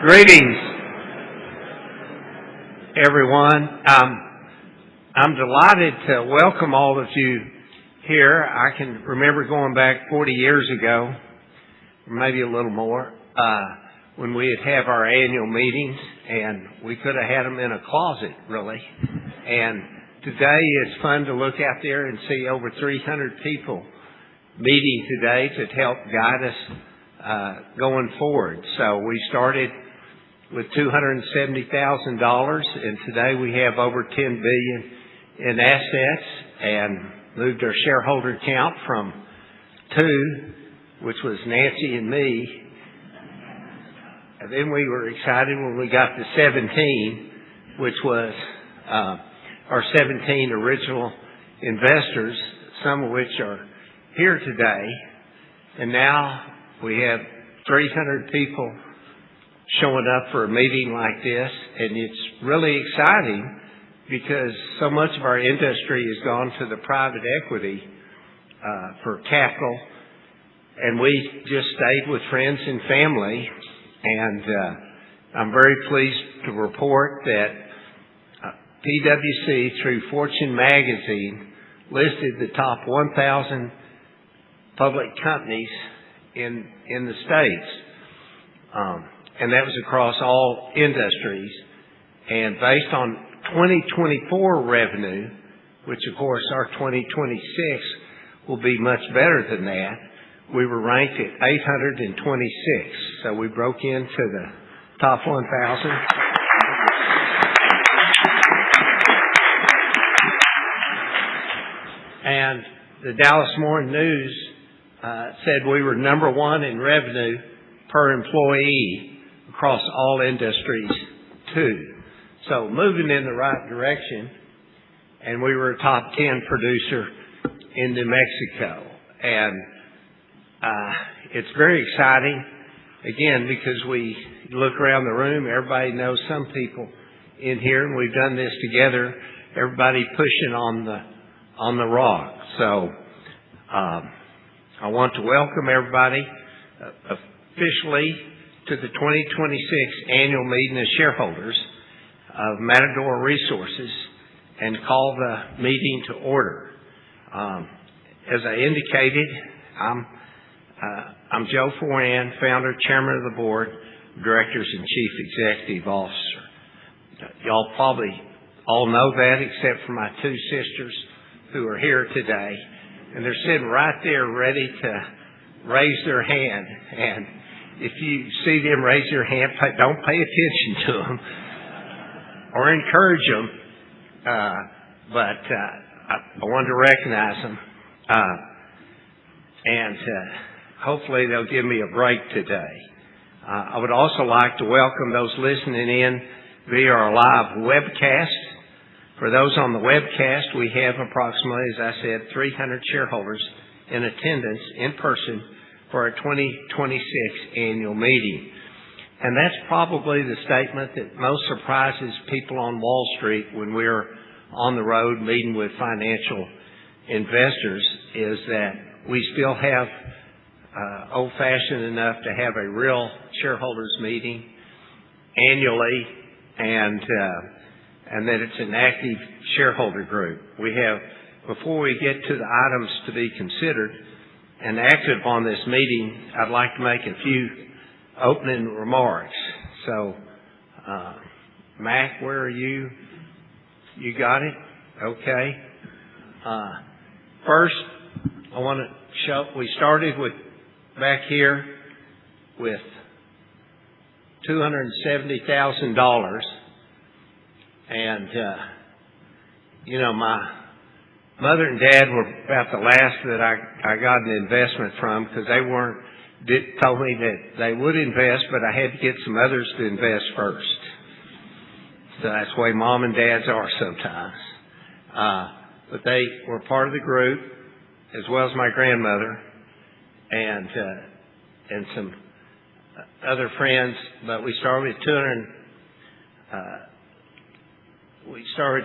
Greetings, everyone. I'm delighted to welcome all of you here. I can remember going back 40 years ago, maybe a little more, when we'd have our annual meetings, and we could have had them in a closet, really. And today it's fun to look out there and see over 300 people meeting today to help guide us going forward. So we started with $270,000, and today we have over $10 billion in assets, and moved our shareholder count from 2, which was Nancy and me, and then we were excited when we got to 17, which was our 17 original investors, some of which are here today, and now we have 300 people showing up for a meeting like this, and it's really exciting because so much of our industry has gone to the private equity for capital, and we just stayed with friends and family, and I'm very pleased to report that PwC, through Fortune magazine, listed the top 1,000 public companies in the States. And that was across all industries. And based on 2024 revenue, which of course our 2026 will be much better than that, we were ranked at 826. So we broke into the top 1,000. And the Dallas Morning News said we were number 1 in revenue per employee across all industries too. So moving in the right direction, and we were a top 10 producer in New Mexico. And it's very exciting, again, because we look around the room, everybody knows some people in here, and we've done this together, everybody pushing on the rock. So I want to welcome everybody officially to the 2026 Annual Meeting of Shareholders of Matador Resources and call the meeting to order. As I indicated, I'm Joe Foran, founder, chairman of the board, directors, and chief executive officer. Y'all probably all know that except for my 2 sisters who are here today. And they're sitting right there ready to raise their hand. And if you see them raise their hand, don't pay attention to them or encourage them. But I wanted to recognize them. And hopefully they'll give me a break today. I would also like to welcome those listening in via our live webcast. For those on the webcast, we have approximately, as I said, 300 shareholders in attendance in person for our 2026 annual meeting. And that's probably the statement that most surprises people on Wall Street when we're on the road meeting with financial investors, is that we still have old-fashioned enough to have a real shareholders meeting annually, and that it's an active shareholder group. We have, before we get to the items to be considered and acted upon this meeting, I'd like to make a few opening remarks. So, Mac, where are you? You got it? Okay. First, I want to show, we started with, back here, with $270,000. And, my mother and dad were about the last that I got an investment from, because they told me that they would invest, but I had to get some others to invest first. So that's the way mom and dads are sometimes. But they were part of the group, as well as my grandmother and some other friends. But we started with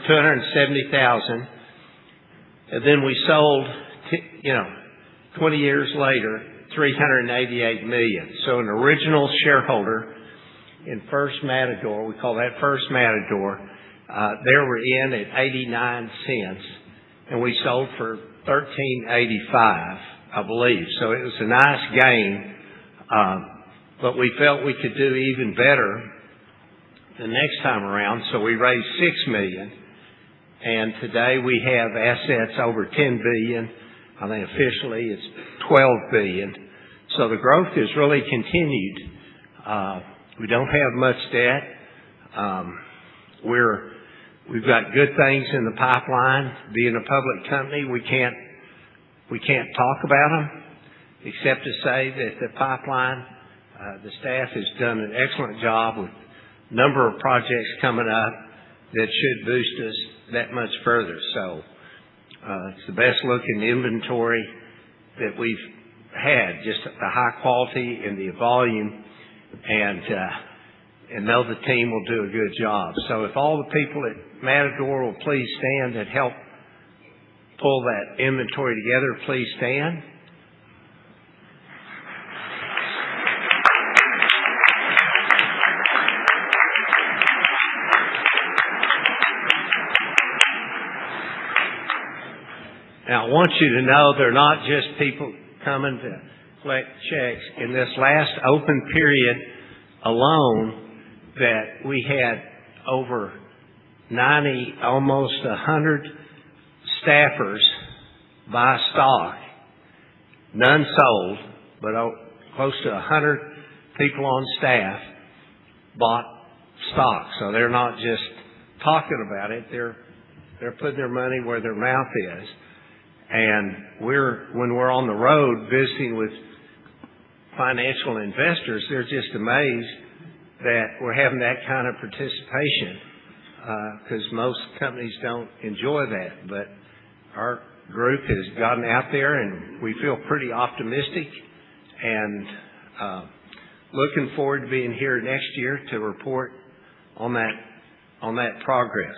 $270,000, and then we sold, 20 years later, $388 million. So an original shareholder in First Matador, we call that First Matador, they were in at 89 cents, and we sold for $13.85, I believe. So it was a nice gain, but we felt we could do even better the next time around, so we raised $6 million, and today we have assets over $10 billion. I think officially it's $12 billion. So the growth has really continued. We don't have much debt. We've got good things in the pipeline. Being a public company, we can't talk about them, except to say that the pipeline, the staff has done an excellent job with a number of projects coming up that should boost us that much further. So it's the best looking inventory that we've had, just the high quality and the volume, and know the team will do a good job. So if all the people at Matador will please stand that help pull that inventory together, please stand. Now, I want you to know they're not just people coming to collect checks. In this last open period alone, that we had over 90, almost 100 staffers buy stock. None sold, but close to 100 people on staff bought stock. So they're not just talking about it, they're putting their money where their mouth is. And when we're on the road visiting with financial investors, they're just amazed that we're having that kind of participation, because most companies don't enjoy that. But our group has gotten out there, and we feel pretty optimistic, and looking forward to being here next year to report on that progress.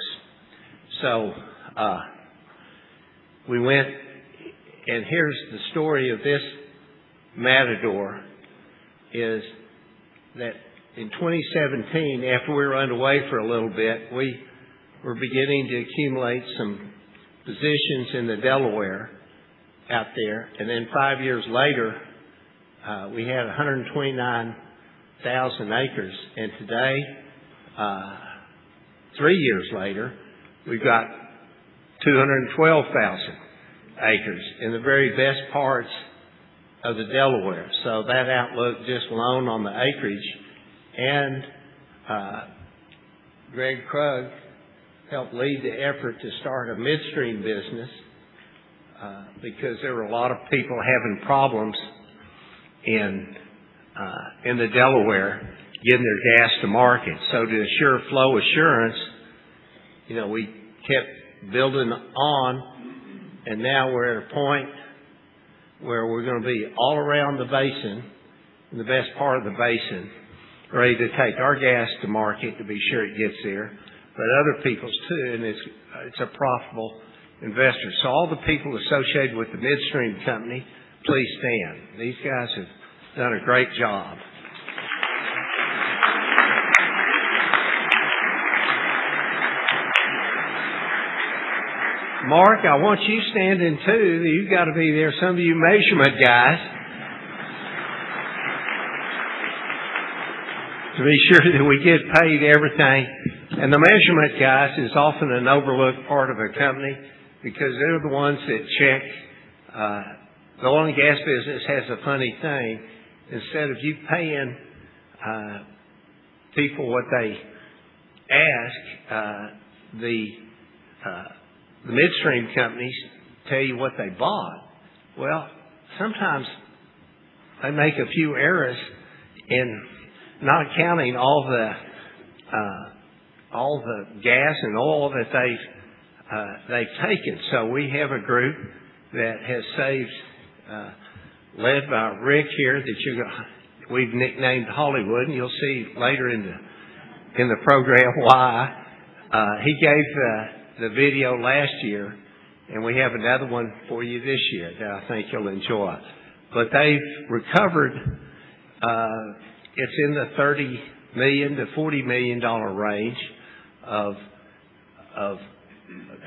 So we went, and here's the story of this Matador, is that in 2017, after we were underway for a little bit, we were beginning to accumulate some positions in the Delaware out there. And then 5 years later, we had 129,000 acres. And today, 3 years later, we've got 212,000 acres in the very best parts of the Delaware. So that outlook just alone on the acreage. And Greg Krug helped lead the effort to start a midstream business, because there were a lot of people having problems in the Delaware getting their gas to market. So to assure flow assurance, we kept building on, and now we're at a point where we're going to be all around the basin, in the best part of the basin, ready to take our gas to market to be sure it gets there, but other people's too, and it's a profitable investor. So all the people associated with the midstream company, please stand. These guys have done a great job. Mark, I want you standing too. You've got to be there. Some of you measurement guys, to be sure that we get paid everything. And the measurement guys is often an overlooked part of a company, because they're the ones that check. The oil and gas business has a funny thing. Instead of you paying people what they ask, the midstream companies tell you what they bought. Well, sometimes they make a few errors in not counting all the gas and oil that they've taken. So we have a group that has saved, led by Rick here, that we've nicknamed Hollywood, and you'll see later in the program why. He gave the video last year, and we have another one for you this year that I think you'll enjoy. But they've recovered, it's in the million to $40 million range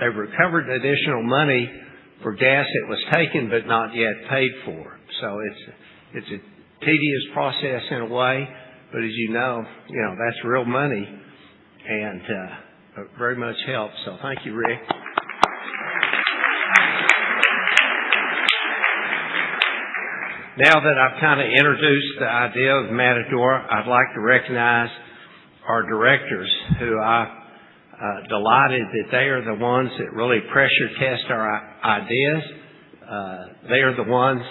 they've recovered additional money for gas that was taken but not yet paid for. So it's a tedious process in a way, but as you know, that's real money and very much helps. So thank you, Rick. Now that I've kind of introduced the idea of Matador, I'd like to recognize our directors who I'm delighted that they are the ones that really pressure test our ideas. They are the ones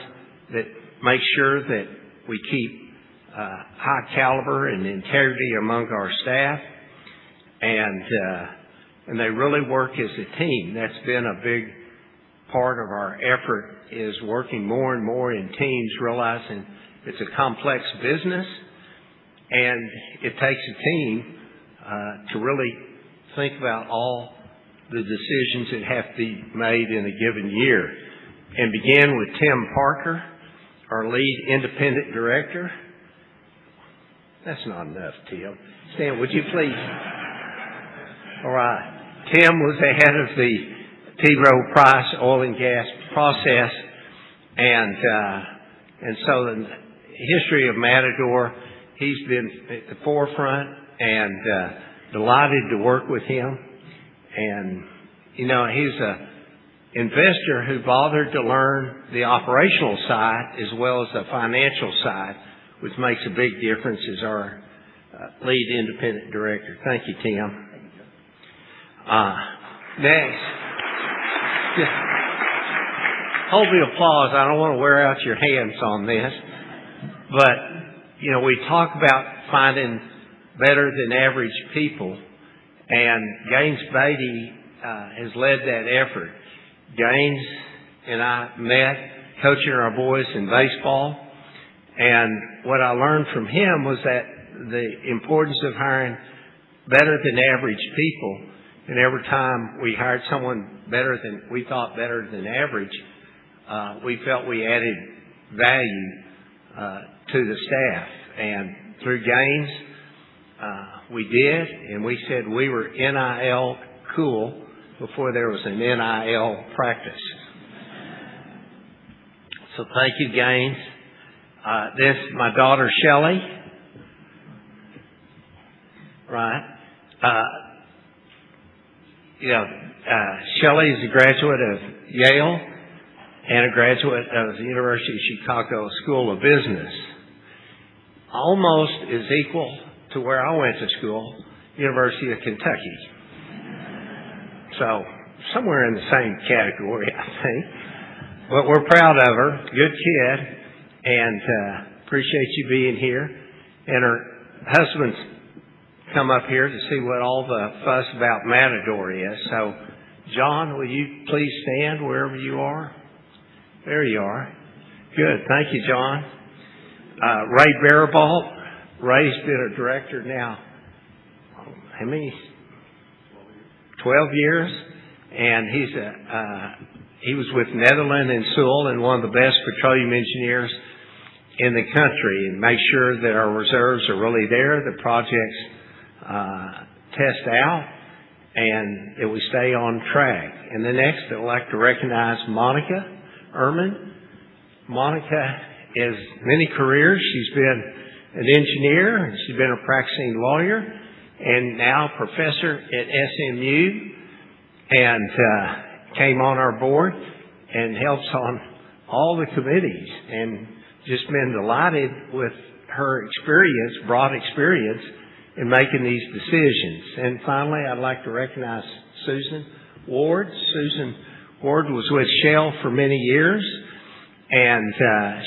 that make sure that we keep high caliber and integrity among our staff, and they really work as a team. That's been a big part of our effort, is working more and more in teams, realizing it's a complex business and it takes a team to really think about all the decisions that have to be made in a given year. And begin with Tim Parker, our lead independent director. That's not enough, Tim. Stan, would you please? All right. Tim was the head of the T. Rowe Price oil and gas process, and so the history of Matador, he's been at the forefront, and delighted to work with him. And he's a investor who bothered to learn the operational side as well as the financial side, which makes a big difference as our lead independent director. Thank you, Tim. Next. Just hold the applause. I don't want to wear out your hands on this. But, we talk about finding better than average people, and Gaines Beatty has led that effort. Gaines and I met coaching our boys in baseball, and what I learned from him was that the importance of hiring better than average people. And every time we hired someone we thought better than average, we felt we added value to the staff. And through Gaines, we did, and we said we were NIL cool before there was an NIL practice. So thank you, Gaines. This is my daughter, Shelley. Right. Shelley is a graduate of Yale and a graduate of the University of Chicago School of Business. Almost is equal to where I went to school, University of Kentucky. So somewhere in the same category, I think. But we're proud of her. Good kid. And appreciate you being here. And her husband's come up here to see what all the fuss about Matador is. So, John, will you please stand wherever you are? There you are. Good. Thank you, John. Ray Barabalt. Ray's been a director now, how many? 12 years. And he was with Netherland and Sewell and one of the best petroleum engineers in the country, and make sure that our reserves are really there, the projects test out, and that we stay on track. And the next, I'd like to recognize Monica Ehrman. Monica has many careers. She's been an engineer, and she's been a practicing lawyer, and now professor at SMU, and came on our board and helps on all the committees, and just been delighted with her experience, broad experience, in making these decisions. And finally, I'd like to recognize Susan Ward. Susan Ward was with Shell for many years, and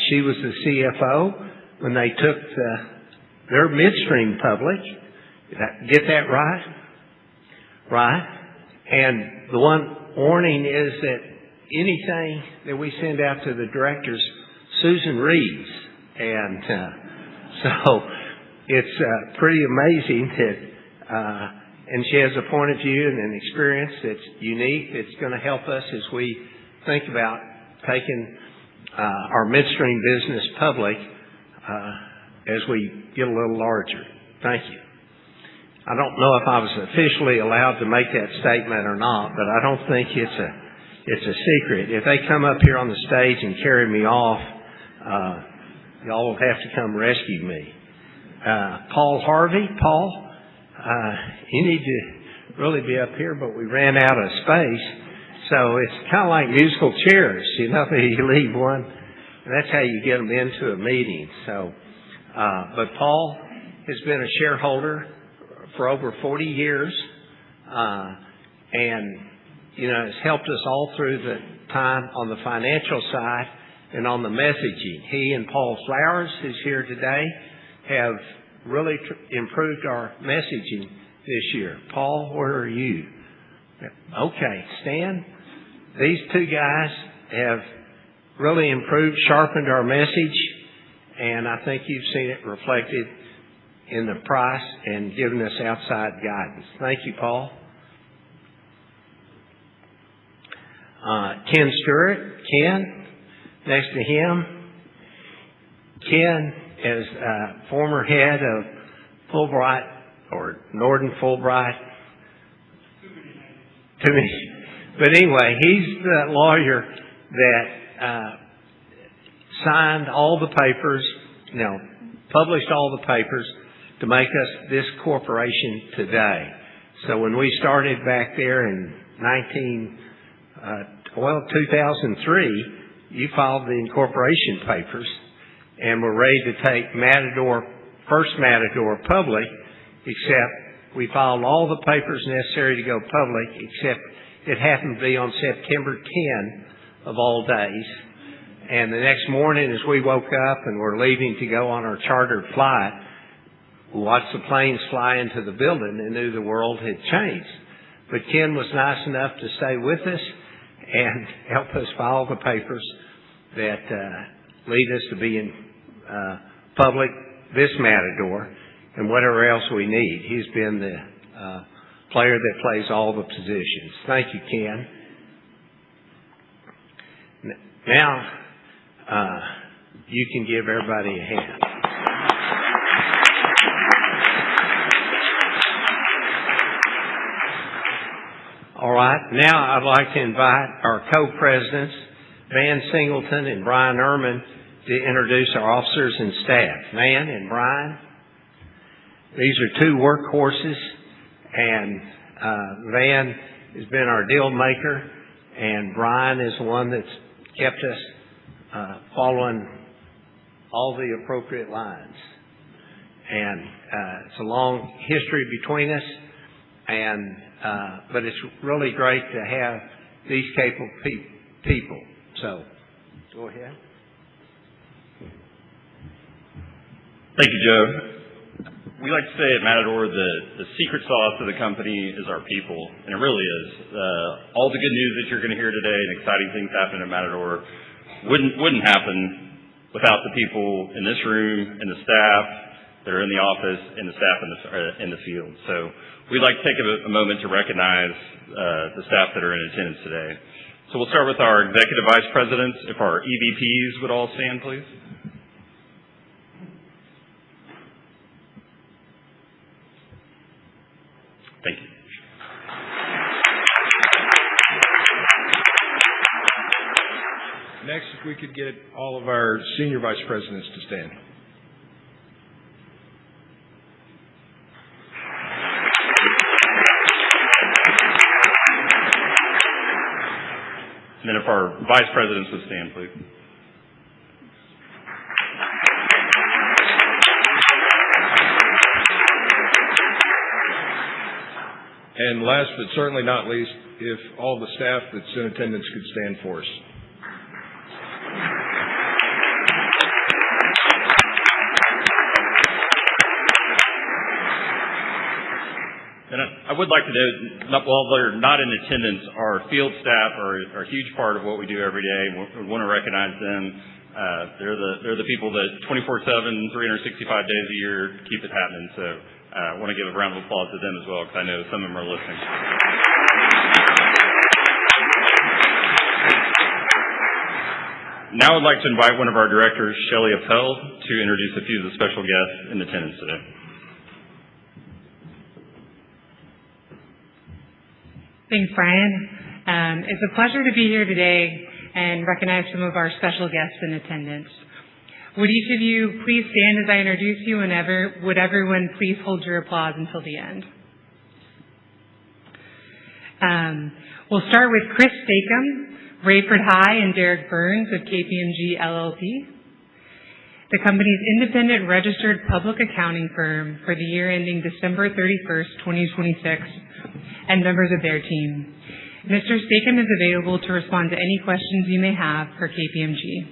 she was the CFO when they took their midstream public. Did I get that right? Right. And the one warning is that anything that we send out to the directors, Susan reads. And so it's pretty amazing that, and she has a point of view and an experience that's unique. It's going to help us as we think about taking our midstream business public as we get a little larger. Thank you. I don't know if I was officially allowed to make that statement or not, but I don't think it's a secret. If they come up here on the stage and carry me off, y'all will have to come rescue me. Paul Harvey, Paul, you need to really be up here, but we ran out of space. So it's kind of like musical chairs, you know, you leave one, and that's how you get them into a meeting. So, but Paul has been a shareholder for over 40 years, and, you know, has helped us all through the time on the financial side and on the messaging. He and Paul Flowers, who's here today, have really improved our messaging this year. Paul, where are you? Okay, Stan. These two guys have really improved, sharpened our message, and I think you've seen it reflected in the price and given us outside guidance. Thank you, Paul. Ken Stewart. Ken, next to him. Ken is former head of Fulbright, or Norton Fulbright. Too many. But anyway, he's the lawyer that signed all the papers, published all the papers to make us this corporation today. So when we started back there in 2003, you filed the incorporation papers and were ready to take first Matador public, except we filed all the papers necessary to go public, except it happened to be on September 10 of all days. And the next morning as we woke up and were leaving to go on our chartered flight, we watched the planes fly into the building and knew the world had changed. But Ken was nice enough to stay with us and help us file the papers that lead us to be in public, this Matador, and whatever else we need. He's been the player that plays all the positions. Thank you, Ken. Now, you can give everybody a hand. All right. Now I'd like to invite our co-presidents, Van Singleton and Brian Ehrman, to introduce our officers and staff. Van and Brian. These are two workhorses, and Van has been our deal maker, and Brian is the one that's kept us following all the appropriate lines. And it's a long history between us, and but it's really great to have these capable people. So, go ahead. Thank you, Joe. We like to say at Matador the secret sauce of the company is our people, and it really is. All the good news that you're going to hear today and exciting things happening at Matador wouldn't happen without the people in this room and the staff that are in the office and the staff in the field. So we'd like to take a moment to recognize the staff that are in attendance today. So we'll start with our executive vice presidents. If our EVPs would all stand, please. Thank you. Next, if we could get all of our senior vice presidents to stand. And then if our vice presidents would stand, please. And last but certainly not least, if all the staff that's in attendance could stand for us. And I would like to note, while they're not in attendance, our field staff are a huge part of what we do every day. We want to recognize them. They're the people that 24/7, 365 days a year keep it happening. So I want to give a round of applause to them as well, because I know some of them are listening. Now I'd like to invite one of our directors, Shelley Appel, to introduce a few of the special guests in attendance today. Thanks, Brian. It's a pleasure to be here today and recognize some of our special guests in attendance. Would each of you please stand as I introduce you, and would everyone please hold your applause until the end? We'll start with Chris Stakem, Rayford High, and Derek Burns of KPMG LLP, the company's independent registered public accounting firm for the year ending December 31st, 2026, and members of their team. Mr. Stakem is available to respond to any questions you may have for KPMG.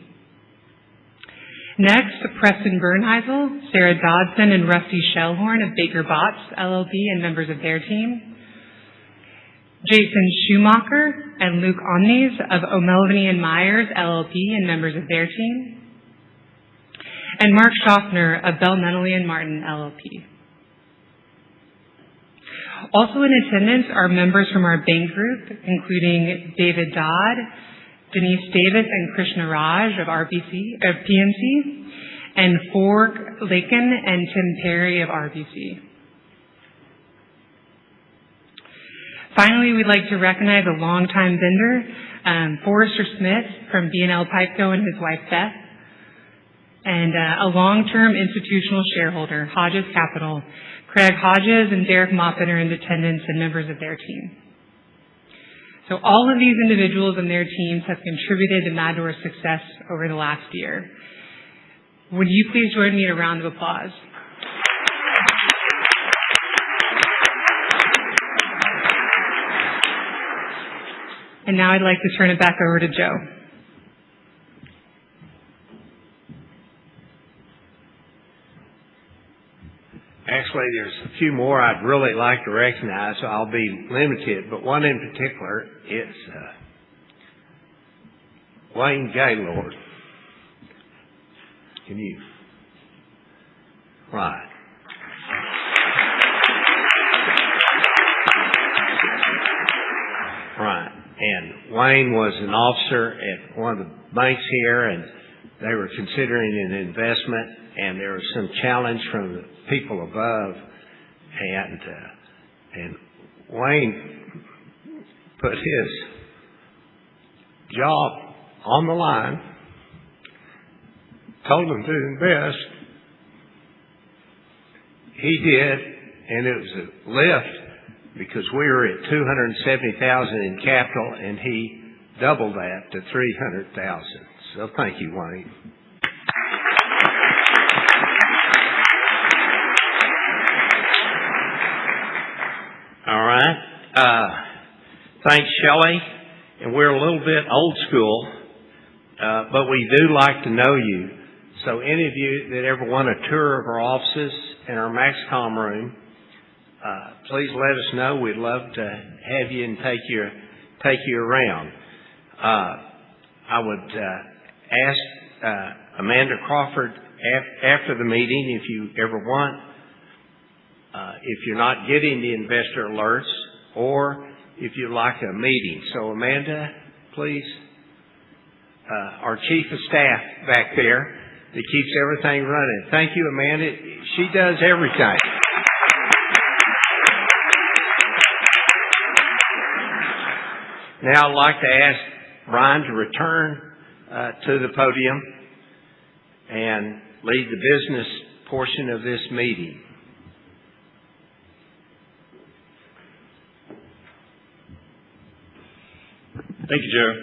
Next, Preston Bernheisel, Sarah Dodson, and Rusty Shellhorn of Baker Botts LLP and members of their team. Jason Schumacher and Luke Omnes of O'Melveny and Myers LLP and members of their team. And Mark Schaffner of Bell Nunnally and Martin LLP. Also in attendance are members from our bank group, including David Dodd, Denise Davis, and Krishna Raj of PNC, and Fork Lakin and Tim Perry of RBC. Finally, we'd like to recognize a longtime vendor, Forrester Smith from B&L Pipeco and his wife Beth, and a long-term institutional shareholder, Hodges Capital. Craig Hodges and Derek Moppin are in attendance and members of their team. So all of these individuals and their teams have contributed to Matador's success over the last year. Would you please join me in a round of applause? And now I'd like to turn it back over to Joe. Actually, there's a few more I'd really like to recognize, so I'll be limited, but one in particular is Wayne Gaylord. Can you? Right. Right. And Wayne was an officer at one of the banks here, and they were considering an investment, and there was some challenge from the people above, and Wayne put his job on the line, told them to invest. He did, and it was a lift because we were at $270,000 in capital, and he doubled that to $300,000. So thank you, Wayne. All right. Thanks, Shelley. And we're a little bit old school, but we do like to know you. So any of you that ever want a tour of our offices and our MaxCom room, please let us know. We'd love to have you and take you around. I would ask Amanda Crawford after the meeting if you ever want. If you're not getting the investor alerts, or if you'd like a meeting. So Amanda, please, our chief of staff back there that keeps everything running. Thank you, Amanda. She does everything. Now I'd like to ask Brian to return to the podium and lead the business portion of this meeting. Thank you, Joe.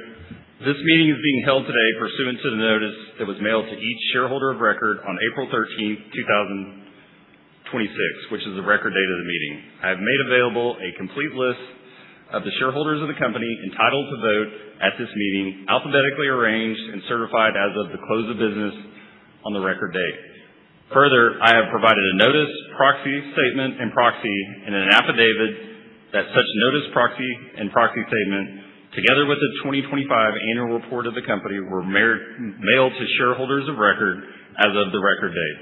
This meeting is being held today pursuant to the notice that was mailed to each shareholder of record on April 13th, 2026, which is the record date of the meeting. I have made available a complete list of the shareholders of the company entitled to vote at this meeting, alphabetically arranged and certified as of the close of business on the record date. Further, I have provided a notice, proxy statement, and proxy, and an affidavit that such notice, proxy, and proxy statement, together with the 2025 annual report of the company, were mailed to shareholders of record as of the record date.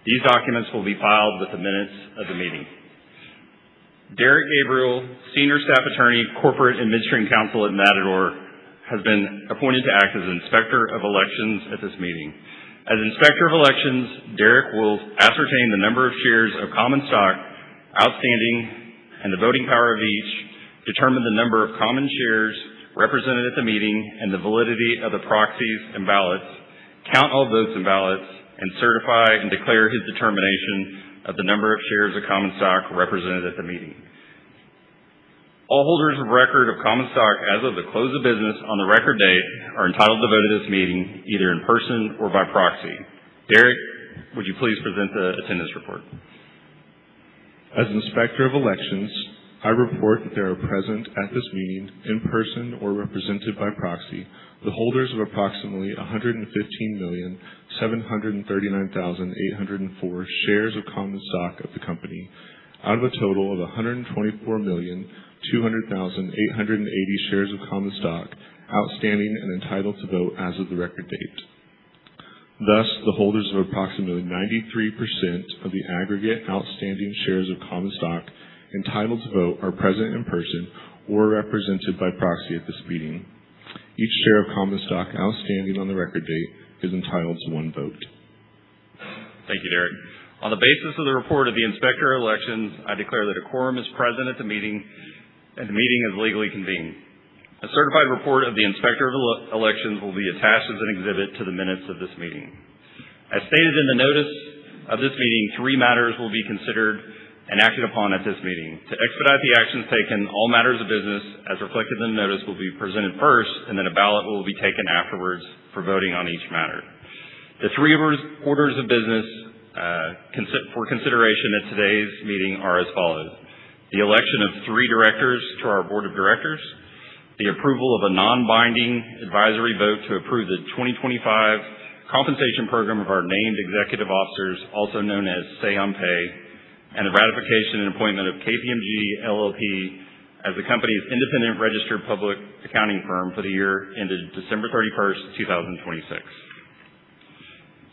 These documents will be filed with the minutes of the meeting. Derek Gabriel, Senior Staff Attorney, Corporate and Midstream Counsel at Matador, has been appointed to act as Inspector of Elections at this meeting. As Inspector of Elections, Derek will ascertain the number of shares of common stock outstanding and the voting power of each, determine the number of common shares represented at the meeting and the validity of the proxies and ballots, count all votes and ballots, and certify and declare his determination of the number of shares of common stock represented at the meeting. All holders of record of common stock as of the close of business on the record date are entitled to vote at this meeting, either in person or by proxy. Derek, would you please present the attendance report? As Inspector of Elections, I report that there are present at this meeting, in person or represented by proxy, the holders of approximately 115,739,804 shares of common stock of the company, out of a total of 124,200,880 shares of common stock outstanding and entitled to vote as of the record date. Thus, the holders of approximately 93% of the aggregate outstanding shares of common stock entitled to vote are present in person or represented by proxy at this meeting. Each share of common stock outstanding on the record date is entitled to one vote. Thank you, Derek. On the basis of the report of the Inspector of Elections, I declare that a quorum is present at the meeting and the meeting is legally convened. A certified report of the Inspector of Elections will be attached as an exhibit to the minutes of this meeting. As stated in the notice of this meeting, 3 matters will be considered and acted upon at this meeting. To expedite the actions taken, all matters of business, as reflected in the notice, will be presented first, and then a ballot will be taken afterwards for voting on each matter. The 3 orders of business for consideration at today's meeting are as follows: the election of 3 directors to our board of directors, the approval of a non-binding advisory vote to approve the 2025 compensation program of our named executive officers, also known as Say on Pay, and the ratification and appointment of KPMG LLP as the company's independent registered public accounting firm for the year ended December 31st, 2026.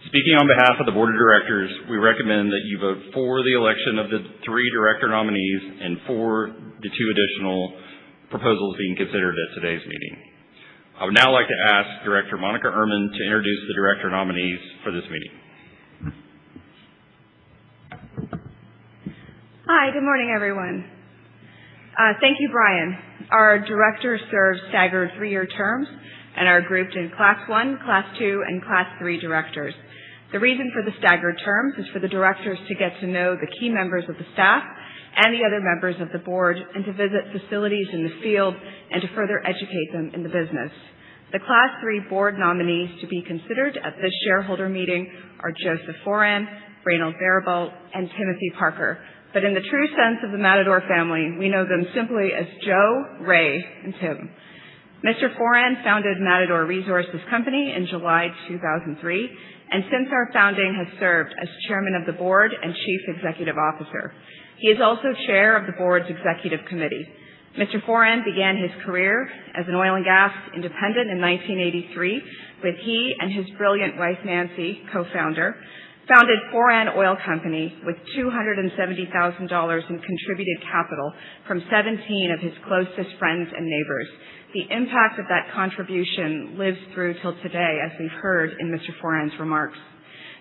Speaking on behalf of the Board of Directors, we recommend that you vote for the election of the 3 director nominees and for the 2 additional proposals being considered at today's meeting. I would now like to ask Director Monica Ehrman to introduce the director nominees for this meeting. Hi, good morning, everyone. Thank you, Brian. Our directors serve staggered 3-year terms and are grouped in Class 1, Class 2, and Class 3 directors. The reason for the staggered terms is for the directors to get to know the key members of the staff and the other members of the board and to visit facilities in the field and to further educate them in the business. The Class 3 board nominees to be considered at this shareholder meeting are Joseph Foran, Raynald Baribault, and Timothy Parker. But in the true sense of the Matador family, we know them simply as Joe, Ray, and Tim. Mr. Foran founded Matador Resources Company in July 2003, and since our founding has served as chairman of the board and chief executive officer. He is also chair of the board's executive committee. Mr. Foran began his career as an oil and gas independent in 1983, with he and his brilliant wife Nancy, co-founder, founded Foran Oil Company with $270,000 in contributed capital from 17 of his closest friends and neighbors. The impact of that contribution lives through till today, as we've heard in Mr. Foran's remarks.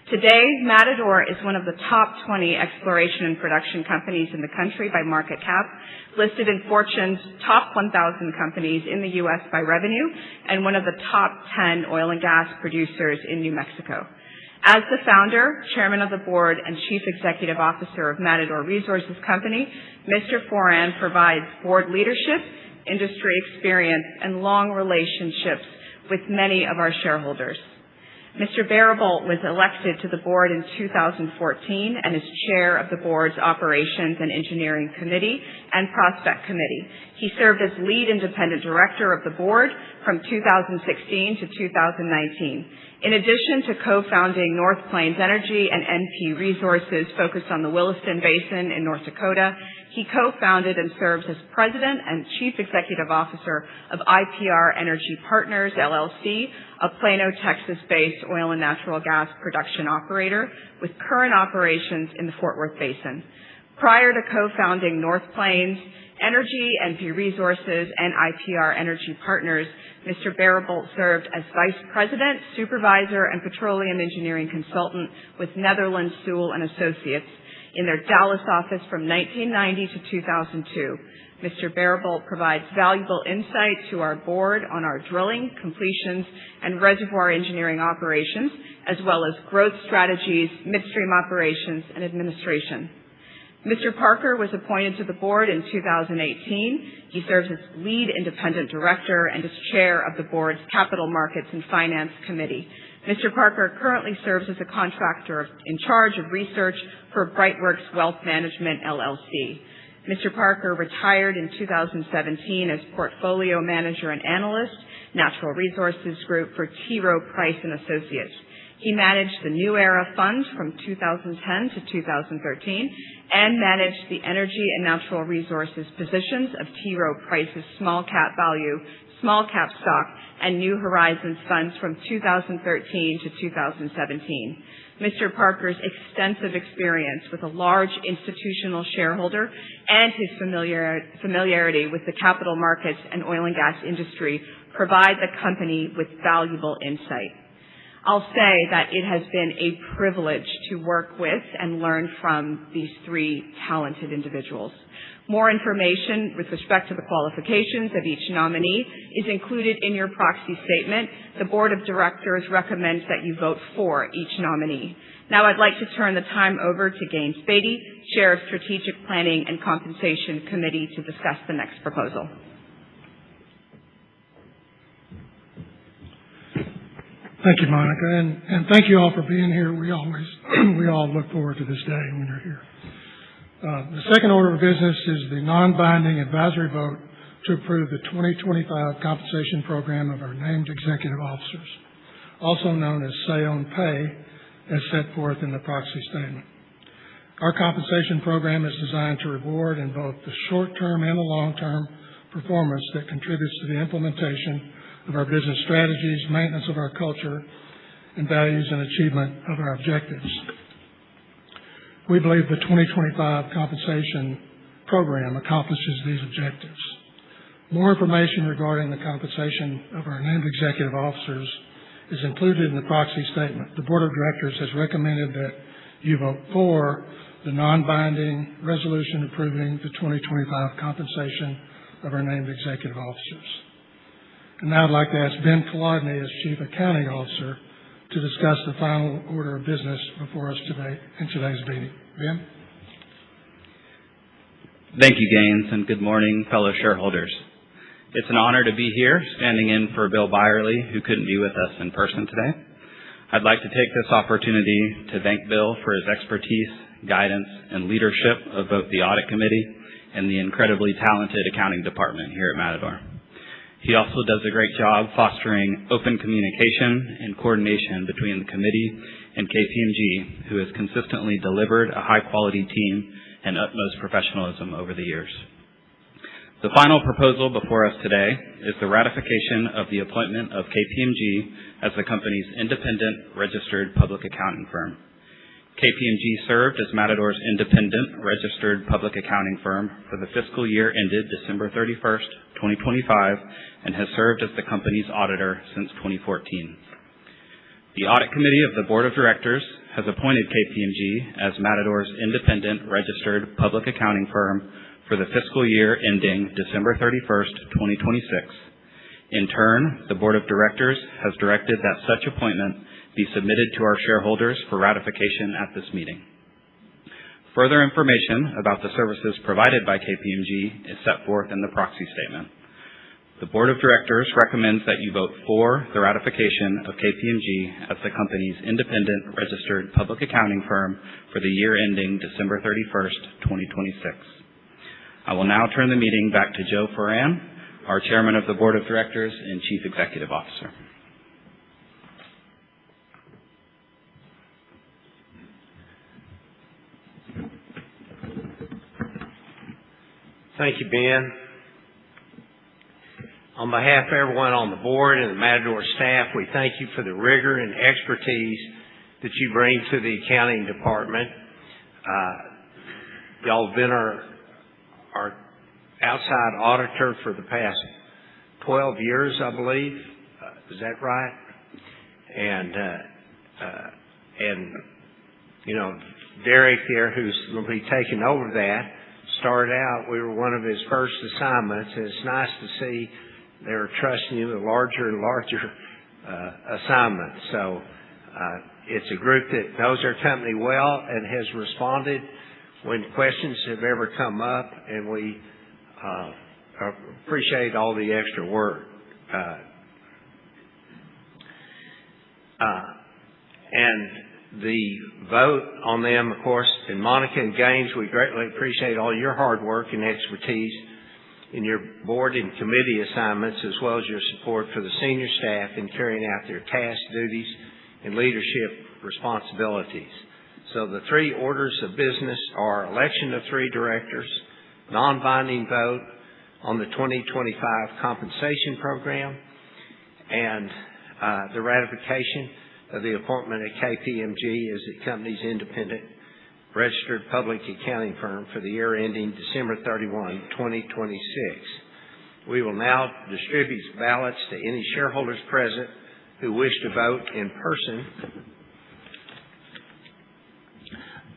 Today, Matador is one of the top 20 exploration and production companies in the country by market cap, listed in Fortune's top 1,000 companies in the U.S. by revenue, and one of the top 10 oil and gas producers in New Mexico. As the founder, chairman of the board, and chief executive officer of Matador Resources Company, Mr. Foran provides board leadership, industry experience, and long relationships with many of our shareholders. Mr. Baribault was elected to the board in 2014 and is chair of the board's Operations and Engineering Committee and Prospect Committee. He served as lead independent director of the board from 2016 to 2019. In addition to co-founding North Plains Energy and NP Resources focused on the Williston Basin in North Dakota, he co-founded and serves as president and chief executive officer of IPR Energy Partners, LLC, a Plano, Texas-based oil and natural gas production operator with current operations in the Fort Worth Basin. Prior to co-founding North Plains Energy, NP Resources, and IPR Energy Partners, Mr. Baribault served as vice president, supervisor, and petroleum engineering consultant with Netherlands, Sewell & Associates. in their Dallas office from 1990 to 2002. Mr. Barebolt provides valuable insight to our board on our drilling, completions, and reservoir engineering operations, as well as growth strategies, midstream operations, and administration. Mr. Parker was appointed to the board in 2018. He serves as lead independent director and as chair of the board's Capital Markets and Finance Committee. Mr. Parker currently serves as a contractor in charge of research for Brightworks Wealth Management, LLC. Mr. Parker retired in 2017 as portfolio manager and analyst, Natural Resources Group for T. Rowe Price and Associates. He managed the New Era Fund from 2010 to 2013 and managed the energy and natural resources positions of T. Rowe Price's small cap value, small cap stock, and New Horizons funds from 2013 to 2017. Mr. Parker's extensive experience with a large institutional shareholder and his familiarity with the capital markets and oil and gas industry provide the company with valuable insight. I'll say that it has been a privilege to work with and learn from these three talented individuals. More information with respect to the qualifications of each nominee is included in your proxy statement. The Board of Directors recommends that you vote for each nominee. Now I'd like to turn the time over to Gaines Beatty, Chair of Strategic Planning and Compensation Committee, to discuss the next proposal. Thank you, Monica, and thank you all for being here. We all look forward to this day when you're here. The second order of business is the non-binding advisory vote to approve the 2025 compensation program of our named executive officers, also known as Say on Pay, as set forth in the proxy statement. Our compensation program is designed to reward in both the short-term and the long-term performance that contributes to the implementation of our business strategies, maintenance of our culture, and values and achievement of our objectives. We believe the 2025 compensation program accomplishes these objectives. More information regarding the compensation of our named executive officers is included in the proxy statement. The Board of Directors has recommended that you vote for the non-binding resolution approving the 2025 compensation of our named executive officers. And now I'd like to ask Ben Kolodny, as Chief Accounting Officer, to discuss the final order of business before us today in today's meeting. Ben? Thank you, Gaines, and good morning, fellow shareholders. It's an honor to be here, standing in for Bill Byerly, who couldn't be with us in person today. I'd like to take this opportunity to thank Bill for his expertise, guidance, and leadership of both the Audit Committee and the incredibly talented accounting department here at Matador. He also does a great job fostering open communication and coordination between the committee and KPMG, who has consistently delivered a high-quality team and utmost professionalism over the years. The final proposal before us today is the ratification of the appointment of KPMG as the company's independent registered public accounting firm. KPMG served as Matador's independent registered public accounting firm for the fiscal year ended December 31st, 2025, and has served as the company's auditor since 2014. The Audit Committee of the Board of Directors has appointed KPMG as Matador's independent registered public accounting firm for the fiscal year ending December 31st, 2026. In turn, the Board of Directors has directed that such appointment be submitted to our shareholders for ratification at this meeting. Further information about the services provided by KPMG is set forth in the proxy statement. The Board of Directors recommends that you vote for the ratification of KPMG as the company's independent registered public accounting firm for the year ending December 31st, 2026. I will now turn the meeting back to Joe Foran, our Chairman of the Board of Directors and Chief Executive Officer. Thank you, Ben. On behalf of everyone on the board and the Matador staff, we thank you for the rigor and expertise that you bring to the accounting department. Y'all have been our outside auditor for the past 12 years, I believe. Is that right? And Derek here, who's going to be taking over that, started out, we were one of his first assignments, and it's nice to see they're trusting you with larger and larger assignments. So it's a group that knows their company well and has responded when questions have ever come up, and we appreciate all the extra work. And the vote on them, of course, and Monica and Gaines, we greatly appreciate all your hard work and expertise in your board and committee assignments, as well as your support for the senior staff in carrying out their tasks, duties, and leadership responsibilities. So the three orders of business are election of 3 directors, non-binding vote on the 2025 compensation program, and the ratification of the appointment of KPMG as the company's independent registered public accounting firm for the year ending December 31, 2026. We will now distribute ballots to any shareholders present who wish to vote in person.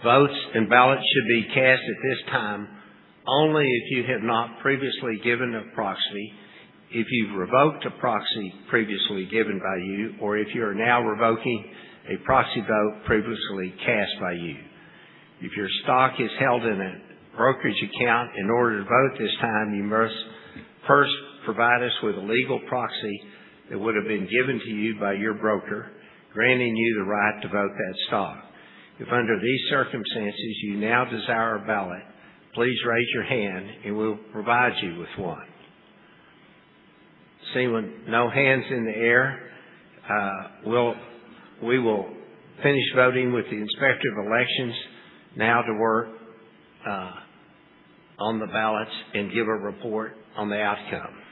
Votes and ballots should be cast at this time only if you have not previously given a proxy, if you've revoked a proxy previously given by you, or if you are now revoking a proxy vote previously cast by you. If your stock is held in a brokerage account, in order to vote this time, you must first provide us with a legal proxy that would have been given to you by your broker, granting you the right to vote that stock. If under these circumstances you now desire a ballot, please raise your hand and we'll provide you with one. Seeing no hands in the air, we will finish voting with the Inspector of Elections now to work on the ballots and give a report on the outcome.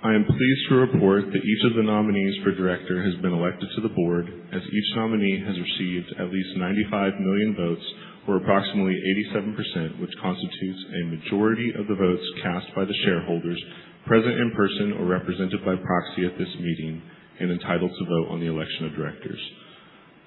I am pleased to report that each of the nominees for director has been elected to the board, as each nominee has received at least 95 million votes, or approximately 87%, which constitutes a majority of the votes cast by the shareholders present in person or represented by proxy at this meeting and entitled to vote on the election of directors.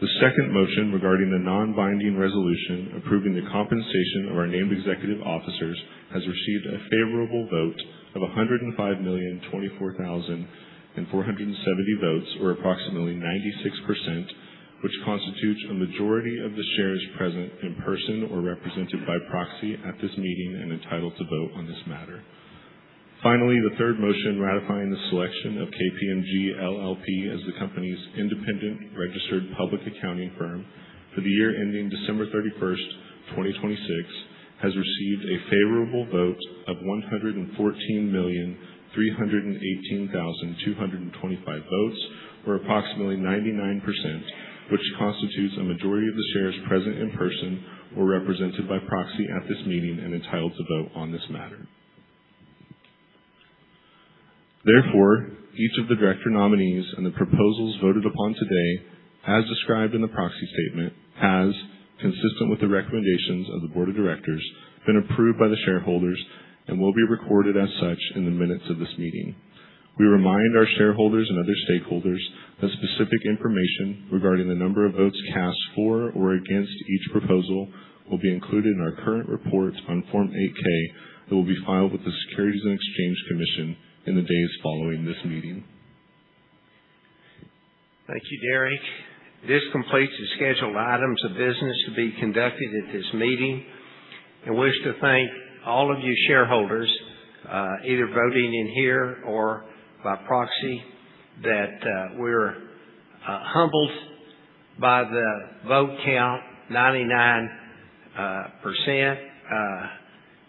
The second motion regarding the non-binding resolution approving the compensation of our named executive officers has received a favorable vote of 105,024,470 votes, or approximately 96%, which constitutes a majority of the shares present in person or represented by proxy at this meeting and entitled to vote on this matter. Finally, the third motion ratifying the selection of KPMG LLP as the company's independent registered public accounting firm for the year ending December 31st, 2026, has received a favorable vote of 114,318,225 votes, or approximately 99%, which constitutes a majority of the shares present in person or represented by proxy at this meeting and entitled to vote on this matter. Therefore, each of the director nominees and the proposals voted upon today, as described in the proxy statement, has, consistent with the recommendations of the board of directors, been approved by the shareholders and will be recorded as such in the minutes of this meeting. We remind our shareholders and other stakeholders that specific information regarding the number of votes cast for or against each proposal will be included in our current report on Form 8-K that will be filed with the Securities and Exchange Commission in the days following this meeting. Thank you, Derek. This completes the scheduled items of business to be conducted at this meeting, and wish to thank all of you shareholders, either voting in here or by proxy, that we're humbled by the vote count, 99%.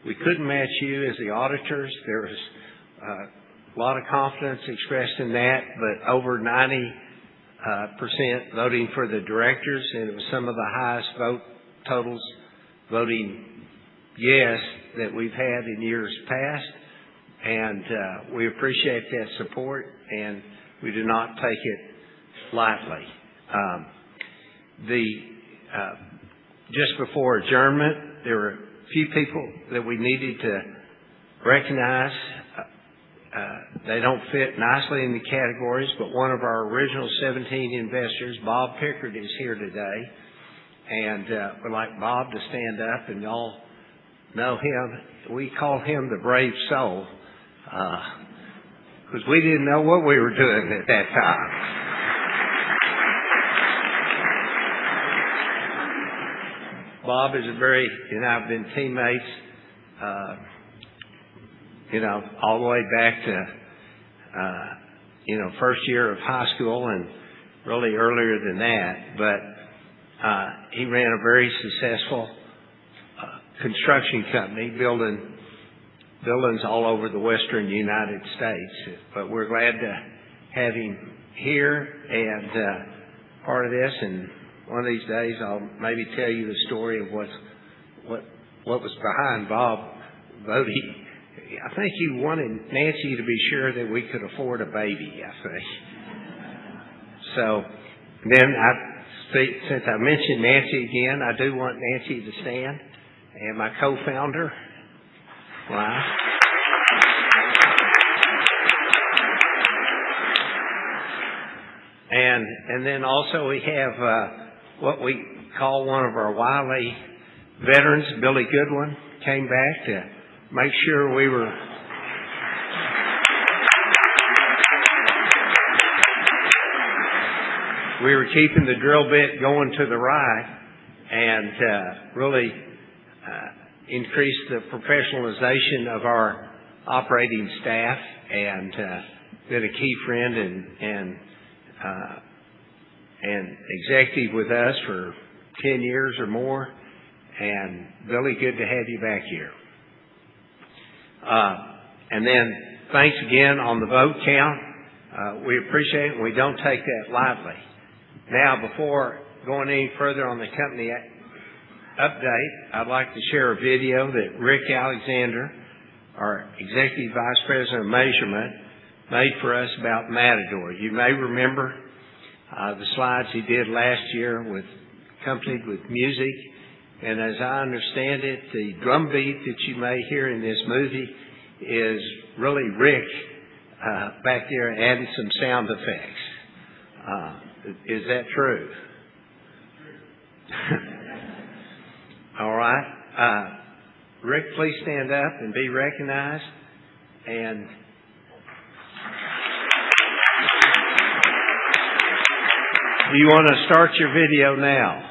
We couldn't match you as the auditors. There was a lot of confidence expressed in that, but over 90% voting for the directors, and it was some of the highest vote totals voting yes that we've had in years past. And we appreciate that support, and we do not take it lightly. Just before adjournment, there were a few people that we needed to recognize. they don't fit nicely in the categories, but one of our original 17 investors, Bob Pickard, is here today. And we'd like Bob to stand up, and y'all know him. We call him the brave soul, because we didn't know what we were doing at that time. Bob is I've been teammates, all the way back to, first year of high school and really earlier than that. But he ran a very successful construction company, buildings all over the western United States. But we're glad to have him here and part of this. And one of these days, I'll maybe tell you the story of what was behind Bob voting. I think he wanted Nancy to be sure that we could afford a baby, I think. So then since I mentioned Nancy again, I do want Nancy to stand, and my co-founder. Wow. And then also we have what we call one of our wily veterans, Billy Goodwin, came back to make sure we were keeping the drill bit going to the right and really increase the professionalization of our operating staff, and been a key friend and executive with us for 10 years or more. And Billy, good to have you back here. And then thanks again on the vote count. We appreciate it, and we don't take that lightly. Now, before going any further on the company update, I'd like to share a video that Rick Alexander, our Executive Vice President of Measurement, made for us about Matador. You may remember the slides he did last year accompanied with music. And as I understand it, the drum beat that you may hear in this movie is really Rick back there adding some sound effects. Is that true? All right. Rick, please stand up and be recognized. And do you want to start your video now?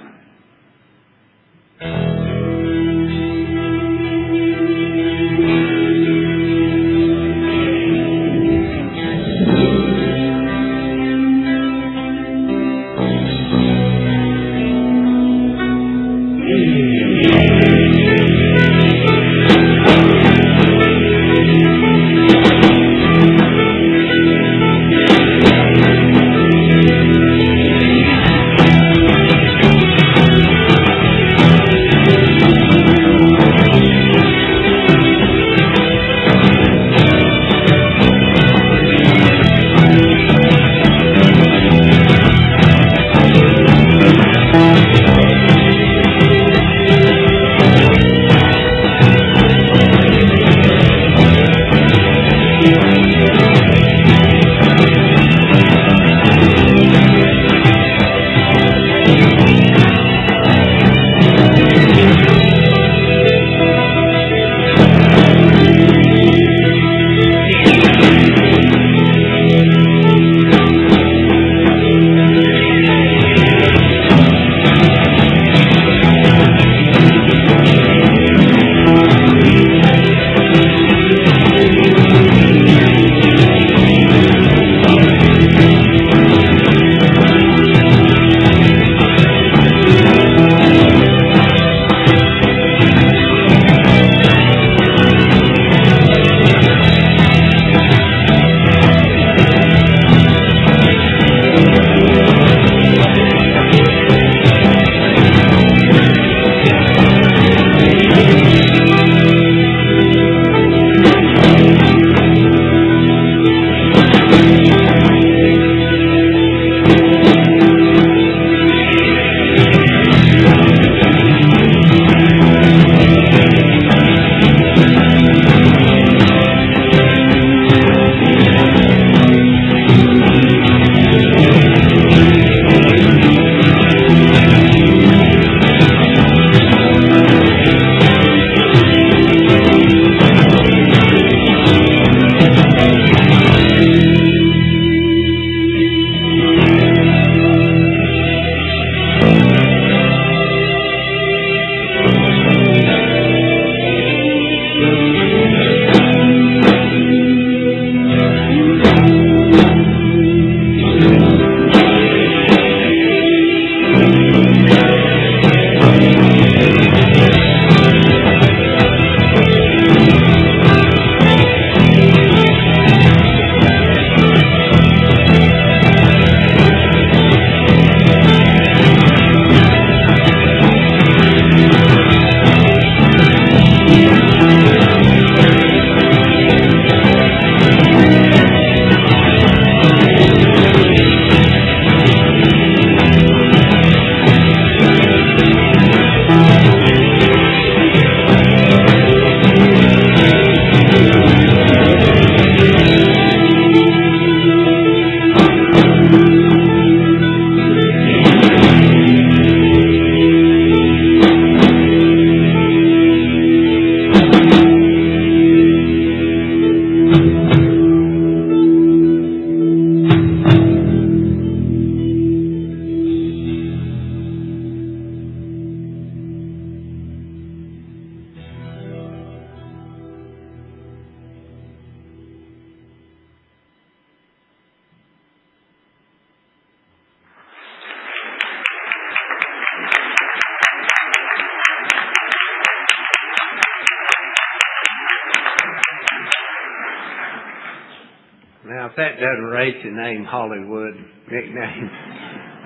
Now, if that doesn't rate the name Hollywood nickname,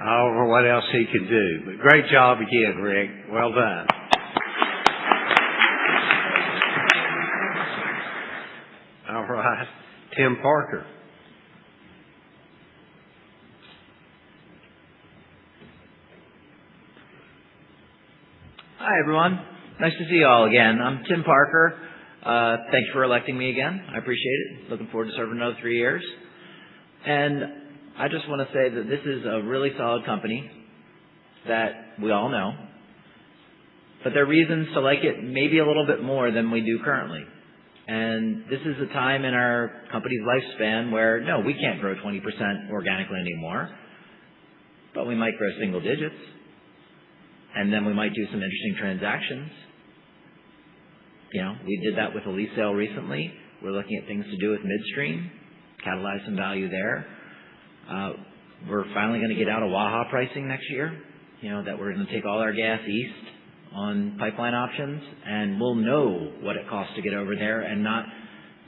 I don't know what else he can do. But great job again, Rick. Well done. All right. Tim Parker. Hi, everyone. Nice to see you all again. I'm Tim Parker. Thanks for electing me again. I appreciate it. Looking forward to serving another 3 years. And I just want to say that this is a really solid company that we all know. But there are reasons to like it maybe a little bit more than we do currently. And this is a time in our company's lifespan where, no, we can't grow 20% organically anymore. But we might grow single digits. And then we might do some interesting transactions. You know, we did that with a lease sale recently. We're looking at things to do with midstream, catalyze some value there. We're finally going to get out of Waha pricing next year. You know, that we're going to take all our gas east on pipeline options, and we'll know what it costs to get over there and not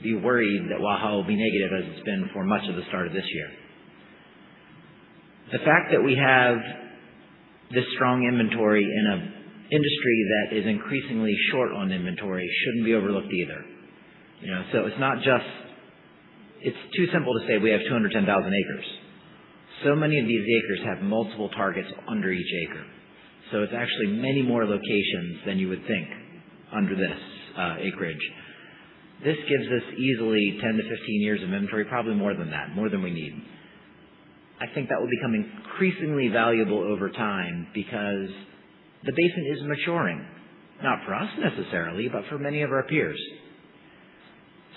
be worried that Waha will be negative as it's been for much of the start of this year. The fact that we have this strong inventory in an industry that is increasingly short on inventory shouldn't be overlooked either. You know, so it's too simple to say we have 210,000 acres. So many of these acres have multiple targets under each acre. So it's actually many more locations than you would think under this acreage. This gives us easily 10 to 15 years of inventory, probably more than that, more than we need. I think that will become increasingly valuable over time because the basin is maturing. Not for us necessarily, but for many of our peers.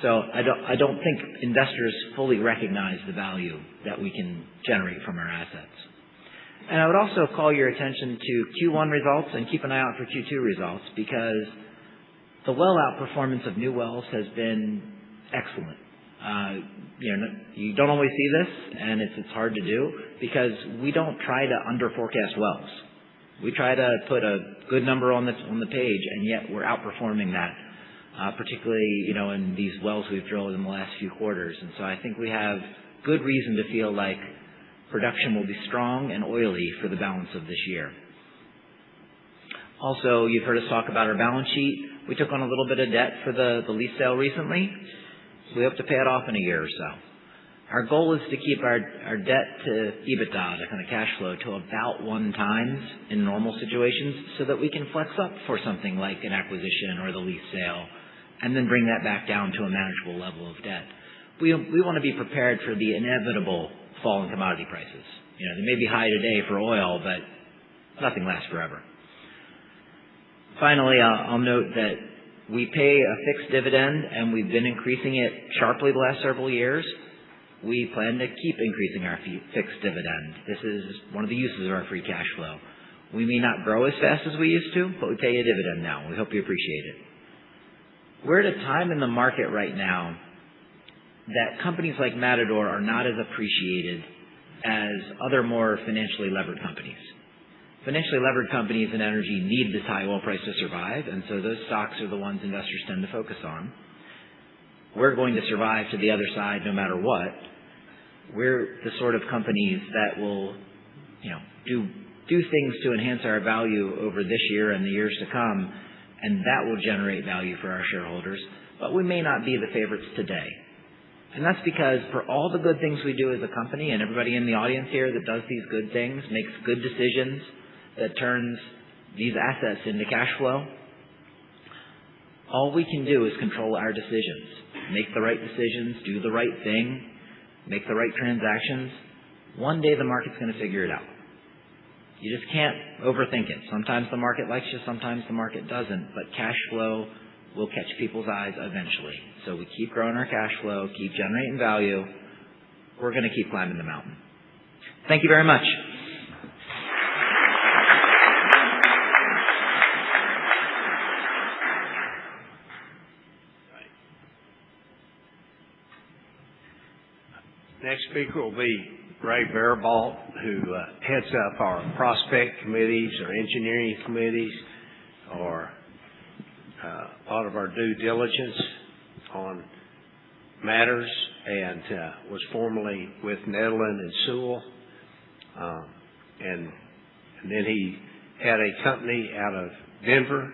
So I don't think investors fully recognize the value that we can generate from our assets. And I would also call your attention to Q1 results and keep an eye out for Q2 results because the well outperformance of new wells has been excellent. You don't always see this, and it's hard to do because we don't try to under forecast wells. We try to put a good number on the page, and yet we're outperforming that, particularly in these wells we've drilled in the last few quarters. And so I think we have good reason to feel like production will be strong and oily for the balance of this year. Also, you've heard us talk about our balance sheet. We took on a little bit of debt for the lease sale recently. We hope to pay it off in a year or so. Our goal is to keep our debt to EBITDA, the kind of cash flow, to about 1 times in normal situations so that we can flex up for something like an acquisition or the lease sale and then bring that back down to a manageable level of debt. We want to be prepared for the inevitable fall in commodity prices. They may be high today for oil, but nothing lasts forever. Finally, I'll note that we pay a fixed dividend, and we've been increasing it sharply the last several years. We plan to keep increasing our fixed dividend. This is one of the uses of our free cash flow. We may not grow as fast as we used to, but we pay a dividend now. We hope you appreciate it. We're at a time in the market right now that companies like Matador are not as appreciated as other more financially levered companies. Financially levered companies in energy need this high oil price to survive, and so those stocks are the ones investors tend to focus on. We're going to survive to the other side no matter what. We're the sort of companies that will, do things to enhance our value over this year and the years to come, and that will generate value for our shareholders, but we may not be the favorites today. And that's because for all the good things we do as a company, and everybody in the audience here that does these good things, makes good decisions, that turns these assets into cash flow, all we can do is control our decisions. Make the right decisions, do the right thing, make the right transactions. One day the market's going to figure it out. You just can't overthink it. Sometimes the market likes you, sometimes the market doesn't, but cash flow will catch people's eyes eventually. So we keep growing our cash flow, keep generating value. We're going to keep climbing the mountain. Thank you very much. Next speaker will be Ray Barabalt, who heads up our prospect committees or engineering committees or a lot of our due diligence on matters. and was formerly with Netherland and Sewell. And then he had a company out of Denver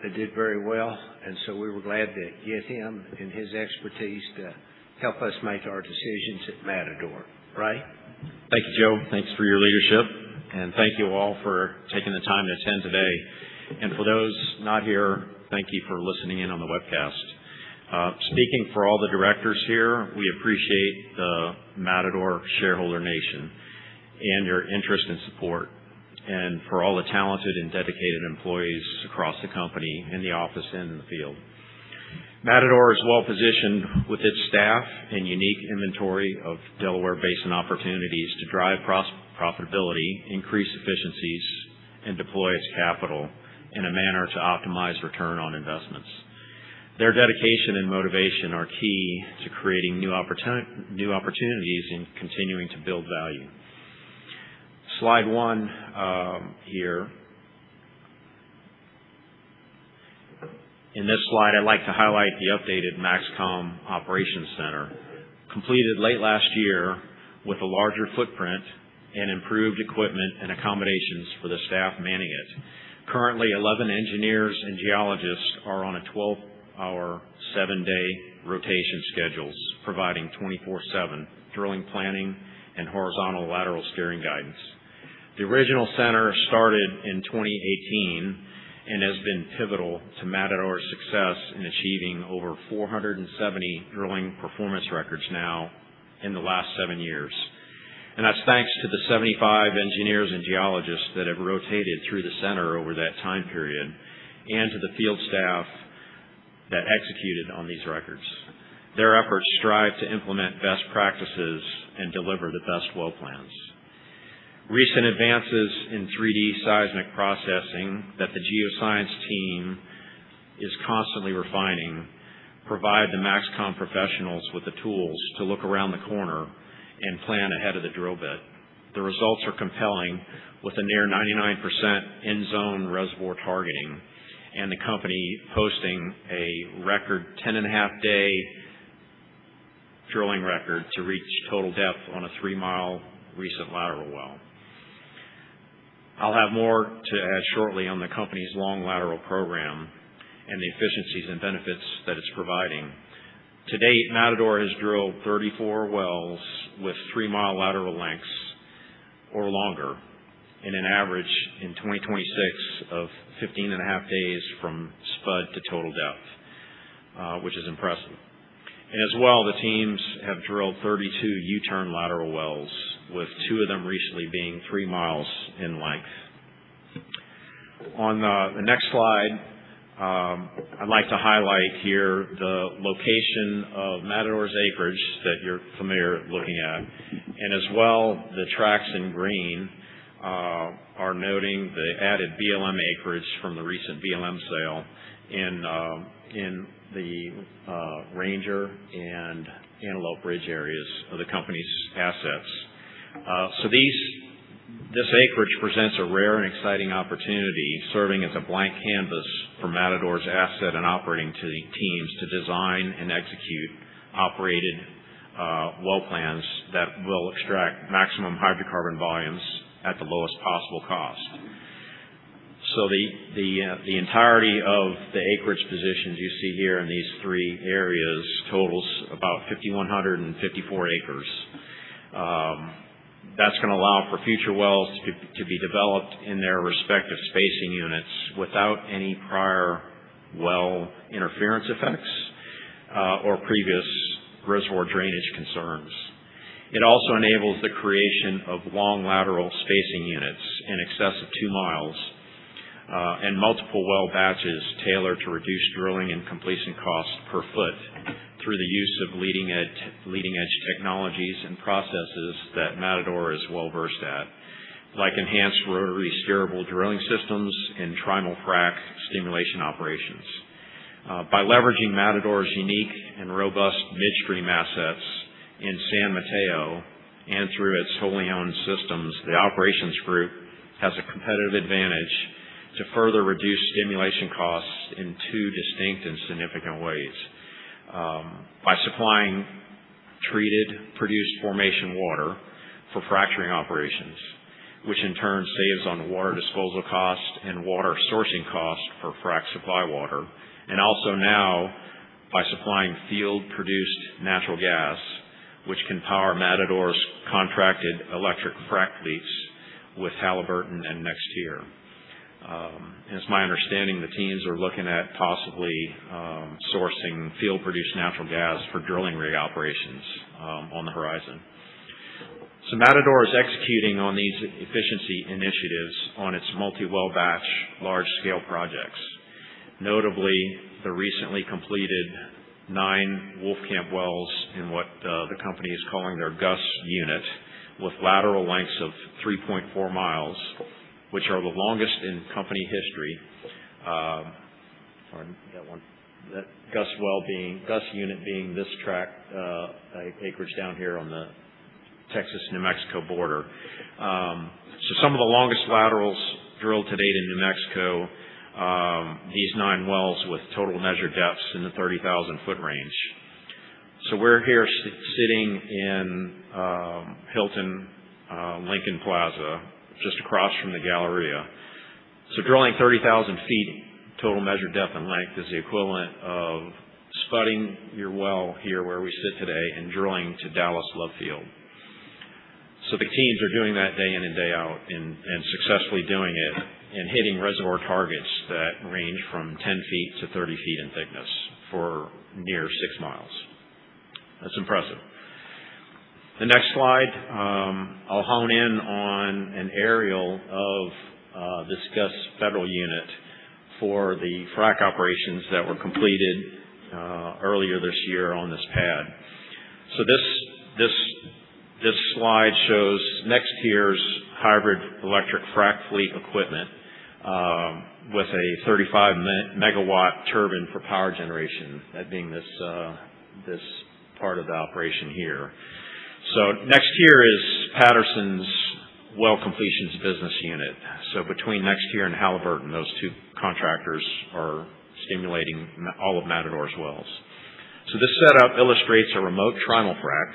that did very well, and so we were glad to get him and his expertise to help us make our decisions at Matador. Right? Thank you, Joe. Thanks for your leadership, and thank you all for taking the time to attend today. And for those not here, thank you for listening in on the webcast. Speaking for all the directors here, we appreciate the Matador shareholder nation and your interest and support, and for all the talented and dedicated employees across the company, in the office and in the field. Matador is well positioned with its staff and unique inventory of Delaware Basin opportunities to drive profitability, increase efficiencies, and deploy its capital in a manner to optimize return on investments. Their dedication and motivation are key to creating new opportunities and continuing to build value. Slide 1 here. In this slide, I'd like to highlight the updated MaxCom Operations Center, completed late last year with a larger footprint and improved equipment and accommodations for the staff manning it. Currently, 11 engineers and geologists are on a 12-hour, 7-day rotation schedules, providing 24/7 drilling planning and horizontal lateral steering guidance. The original center started in 2018 and has been pivotal to Matador's success in achieving over 470 drilling performance records now in the last 7 years. And that's thanks to the 75 engineers and geologists that have rotated through the center over that time period, and to the field staff that executed on these records. Their efforts strive to implement best practices and deliver the best well plans. Recent advances in 3D seismic processing that the geoscience team is constantly refining provide the MaxCom professionals with the tools to look around the corner and plan ahead of the drill bit. The results are compelling, with a near 99% in-zone reservoir targeting, and the company posting a record 10.5-day drilling record to reach total depth on a 3-mile recent lateral well. I'll have more to add shortly on the company's long lateral program and the efficiencies and benefits that it's providing. To date, Matador has drilled 34 wells with 3-mile lateral lengths or longer, in an average in 2026 of 15.5 days from spud to total depth, which is impressive. And as well, the teams have drilled 32 U-turn lateral wells, with 2 of them recently being 3 miles in length. On the next slide, I'd like to highlight here the location of Matador's acreage that you're familiar looking at, and as well the tracks in green are noting the added BLM acreage from the recent BLM sale in the Ranger and Antelope Ridge areas of the company's assets. So this acreage presents a rare and exciting opportunity, serving as a blank canvas for Matador's asset and operating teams to design and execute operated well plans that will extract maximum hydrocarbon volumes at the lowest possible cost. So the entirety of the acreage positions you see here in these 3 areas totals about 5,154 acres. That's going to allow for future wells to be developed in their respective spacing units without any prior well interference effects or previous reservoir drainage concerns. It also enables the creation of long lateral spacing units in excess of 2 miles and multiple well batches tailored to reduce drilling and completion costs per foot through the use of leading edge technologies and processes that Matador is well versed at, like enhanced rotary steerable drilling systems and trimul-frac stimulation operations. By leveraging Matador's unique and robust midstream assets in San Mateo and through its wholly owned systems, the operations group has a competitive advantage to further reduce stimulation costs in 2 distinct and significant ways. By supplying treated, produced formation water for fracturing operations, which in turn saves on water disposal cost and water sourcing cost for frac supply water, and also now by supplying field-produced natural gas, which can power Matador's contracted electric frac fleets with Halliburton and NexTier. And it's my understanding the teams are looking at possibly sourcing field-produced natural gas for drilling rig operations on the horizon. So Matador is executing on these efficiency initiatives on its multi-well batch large-scale projects. Notably, the recently completed 9 Wolfcamp wells in what the company is calling their Gus unit, with lateral lengths of 3.4 miles, which are the longest in company history. That Gus unit being this tract acreage down here on the Texas-New Mexico border. So some of the longest laterals drilled to date in New Mexico, these 9 wells with total measured depths in the 30,000-foot range. So we're here sitting in Hilton Lincoln Plaza, just across from the Galleria. So drilling 30,000 feet total measured depth and length is the equivalent of spudding your well here where we sit today and drilling to Dallas Love Field. So the teams are doing that day in and day out and successfully doing it and hitting reservoir targets that range from 10 feet to 30 feet in thickness for near 6 miles. That's impressive. The next slide, I'll hone in on an aerial of this Gus federal unit for the frac operations that were completed earlier this year on this pad. So this slide shows NexTier's hybrid electric frac fleet equipment with a 35 megawatt turbine for power generation, that being this part of the operation here. So NexTier is Patterson's well completions business unit. So between NexTier and Halliburton, those 2 contractors are stimulating all of Matador's wells. So this setup illustrates a remote trimul-frac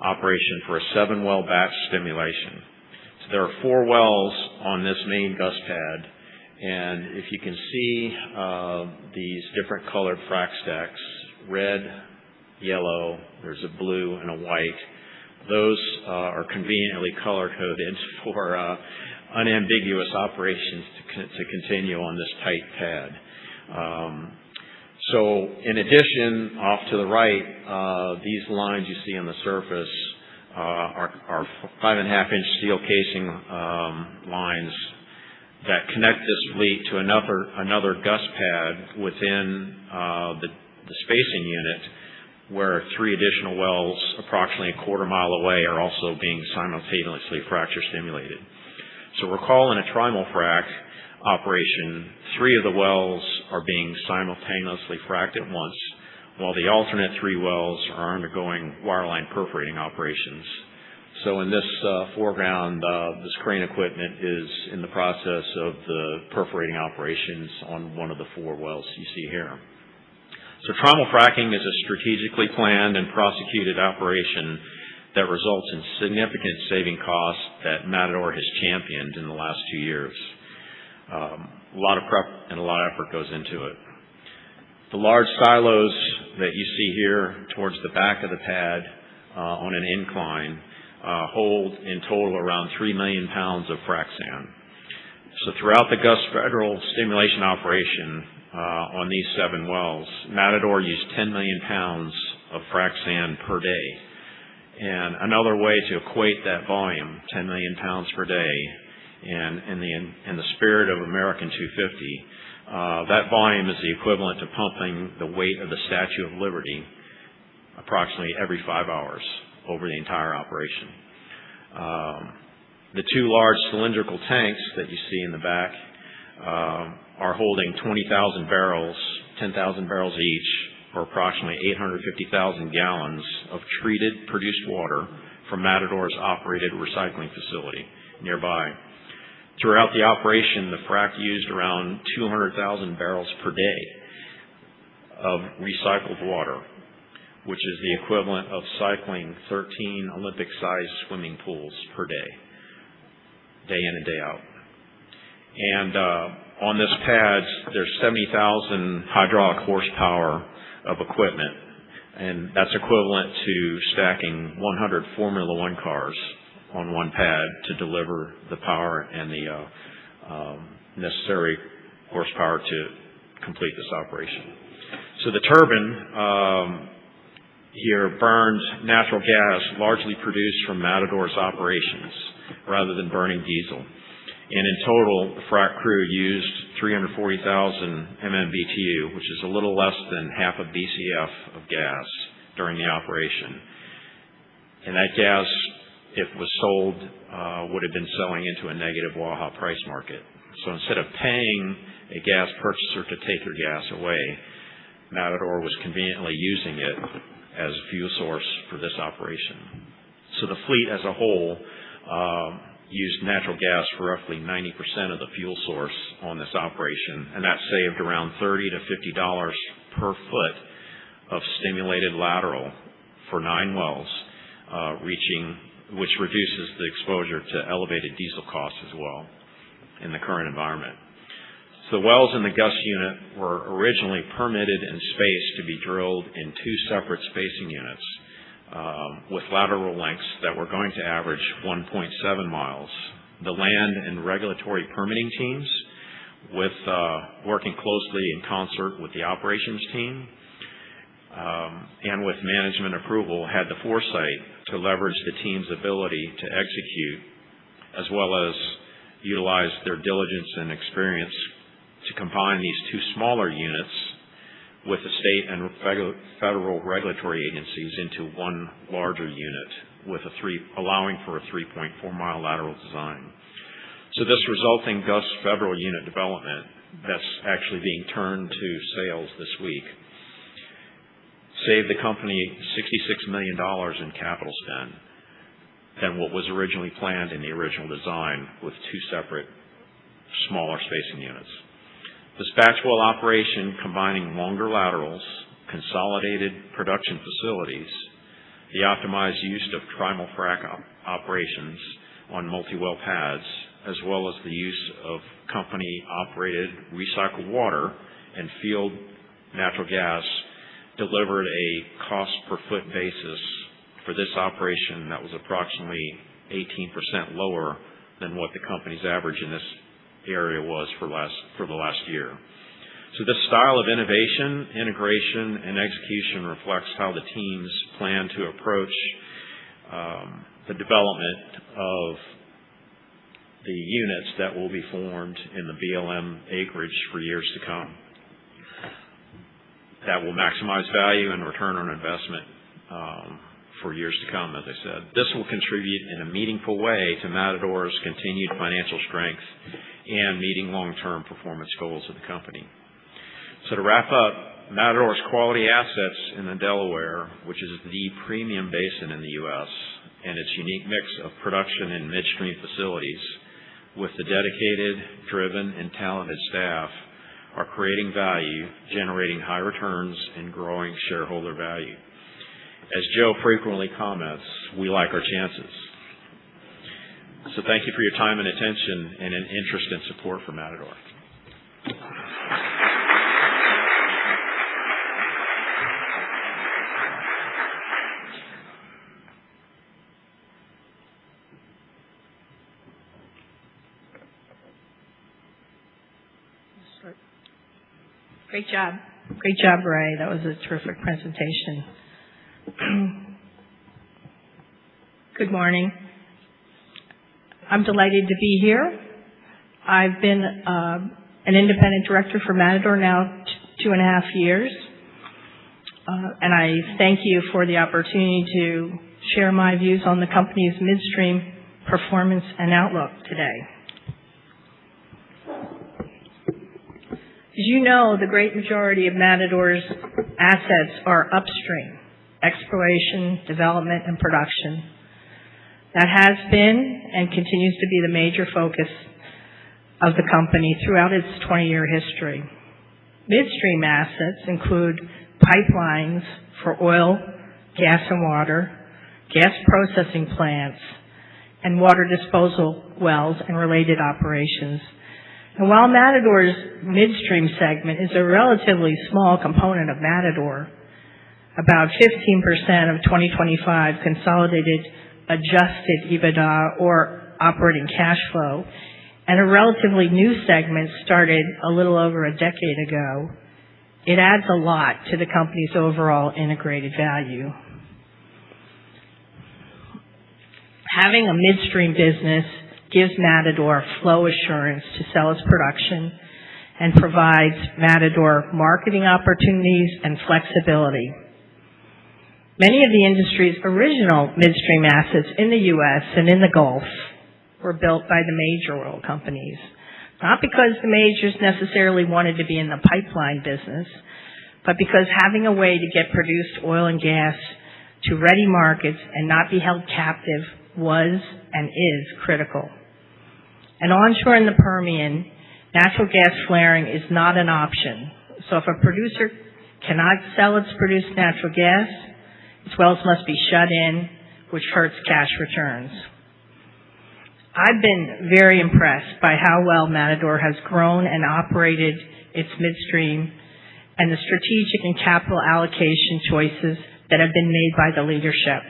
operation for a 7-well batch stimulation. So there are 4 wells on this main Gus pad, and if you can see these different colored frac stacks, red, yellow, there's a blue and a white. Those are conveniently color-coded for unambiguous operations to continue on this tight pad. So in addition, off to the right, these lines you see on the surface are 5.5-inch steel casing lines that connect this fleet to another Gus pad within the spacing unit, where 3 additional wells approximately a quarter mile away are also being simultaneously fracture stimulated. So recall in a trimul-frac operation, 3 of the wells are being simultaneously fracked at once, while the alternate 3 wells are undergoing wireline perforating operations. So in this foreground, this crane equipment is in the process of the perforating operations on one of the 4 wells you see here. So trimul-fracking is a strategically planned and prosecuted operation that results in significant saving costs that Matador has championed in the last 2 years. A lot of prep and a lot of effort goes into it. The large silos that you see here towards the back of the pad on an incline hold in total around 3 million pounds of frac sand. So throughout the Gus federal stimulation operation on these 7 wells, Matador used 10 million pounds of frac sand per day. And another way to equate that volume, 10 million pounds per day, and in the spirit of American 250, that volume is the equivalent to pumping the weight of the Statue of Liberty approximately every 5 hours over the entire operation. The 2 large cylindrical tanks that you see in the back are holding 20,000 barrels, 10,000 barrels each, or approximately 850,000 gallons of treated produced water from Matador's operated recycling facility nearby. Throughout the operation, the frac used around 200,000 barrels per day of recycled water, which is the equivalent of cycling 13 Olympic-sized swimming pools per day in and day out. And on this pad, there's 70,000 hydraulic horsepower of equipment, and that's equivalent to stacking 100 Formula One cars on one pad to deliver the power and the necessary horsepower to complete this operation. So the turbine here burns natural gas largely produced from Matador's operations rather than burning diesel. And in total, the frac crew used 340,000 MMBtu, which is a little less than half a BCF of gas during the operation. And that gas, if it was sold, would have been selling into a negative Waha price market. So instead of paying a gas purchaser to take your gas away, Matador was conveniently using it as a fuel source for this operation. So the fleet as a whole used natural gas for roughly 90% of the fuel source on this operation, and that saved around $30 to $50 per foot of stimulated lateral for 9 wells, which reduces the exposure to elevated diesel costs as well in the current environment. So the wells in the Gus unit were originally permitted and spaced to be drilled in 2 separate spacing units with lateral lengths that were going to average 1.7 miles. The land and regulatory permitting teams, working closely in concert with the operations team and with management approval, had the foresight to leverage the team's ability to execute as well as utilize their diligence and experience to combine these 2 smaller units with the state and federal regulatory agencies into one larger unit with allowing for a 3.4-mile lateral design. So this resulting Gus federal unit development that's actually being turned to sales this week saved the company $66 million in capital spend than what was originally planned in the original design with 2 separate smaller spacing units. This batch well operation combining longer laterals, consolidated production facilities, the optimized use of trimal frac operations on multi-well pads, as well as the use of company-operated recycled water and field natural gas delivered a cost per foot basis for this operation that was approximately 18% lower than what the company's average in this area was for the last year. So this style of innovation, integration, and execution reflects how the teams plan to approach the development of the units that will be formed in the BLM acreage for years to come. That will maximize value and return on investment for years to come, as I said. This will contribute in a meaningful way to Matador's continued financial strength and meeting long-term performance goals of the company. So to wrap up, Matador's quality assets in the Delaware, which is the premium basin in the U.S., and its unique mix of production and midstream facilities, with the dedicated, driven, and talented staff, are creating value, generating high returns, and growing shareholder value. As Joe frequently comments, we like our chances. So thank you for your time and attention and an interest and support for Matador. Great job. Great job, Ray. That was a terrific presentation. Good morning. I'm delighted to be here. I've been an independent director for Matador now 2.5 years. And I thank you for the opportunity to share my views on the company's midstream performance and outlook today. As you know, the great majority of Matador's assets are upstream, exploration, development, and production. That has been and continues to be the major focus of the company throughout its 20-year history. Midstream assets include pipelines for oil gas and water, gas processing plants, and water disposal wells and related operations. And while Matador's midstream segment is a relatively small component of Matador, about 15% of 2025 consolidated adjusted EBITDA or operating cash flow, and a relatively new segment started a little over a decade ago, it adds a lot to the company's overall integrated value. Having a midstream business gives Matador flow assurance to sell its production and provides Matador marketing opportunities and flexibility. Many of the industry's original midstream assets in the U.S. and in the Gulf were built by the major oil companies, not because the majors necessarily wanted to be in the pipeline business, but because having a way to get produced oil and gas to ready markets and not be held captive was and is critical. And onshore in the Permian, natural gas flaring is not an option. So if a producer cannot sell its produced natural gas, its wells must be shut in, which hurts cash returns. I've been very impressed by how well Matador has grown and operated its midstream and the strategic and capital allocation choices that have been made by the leadership.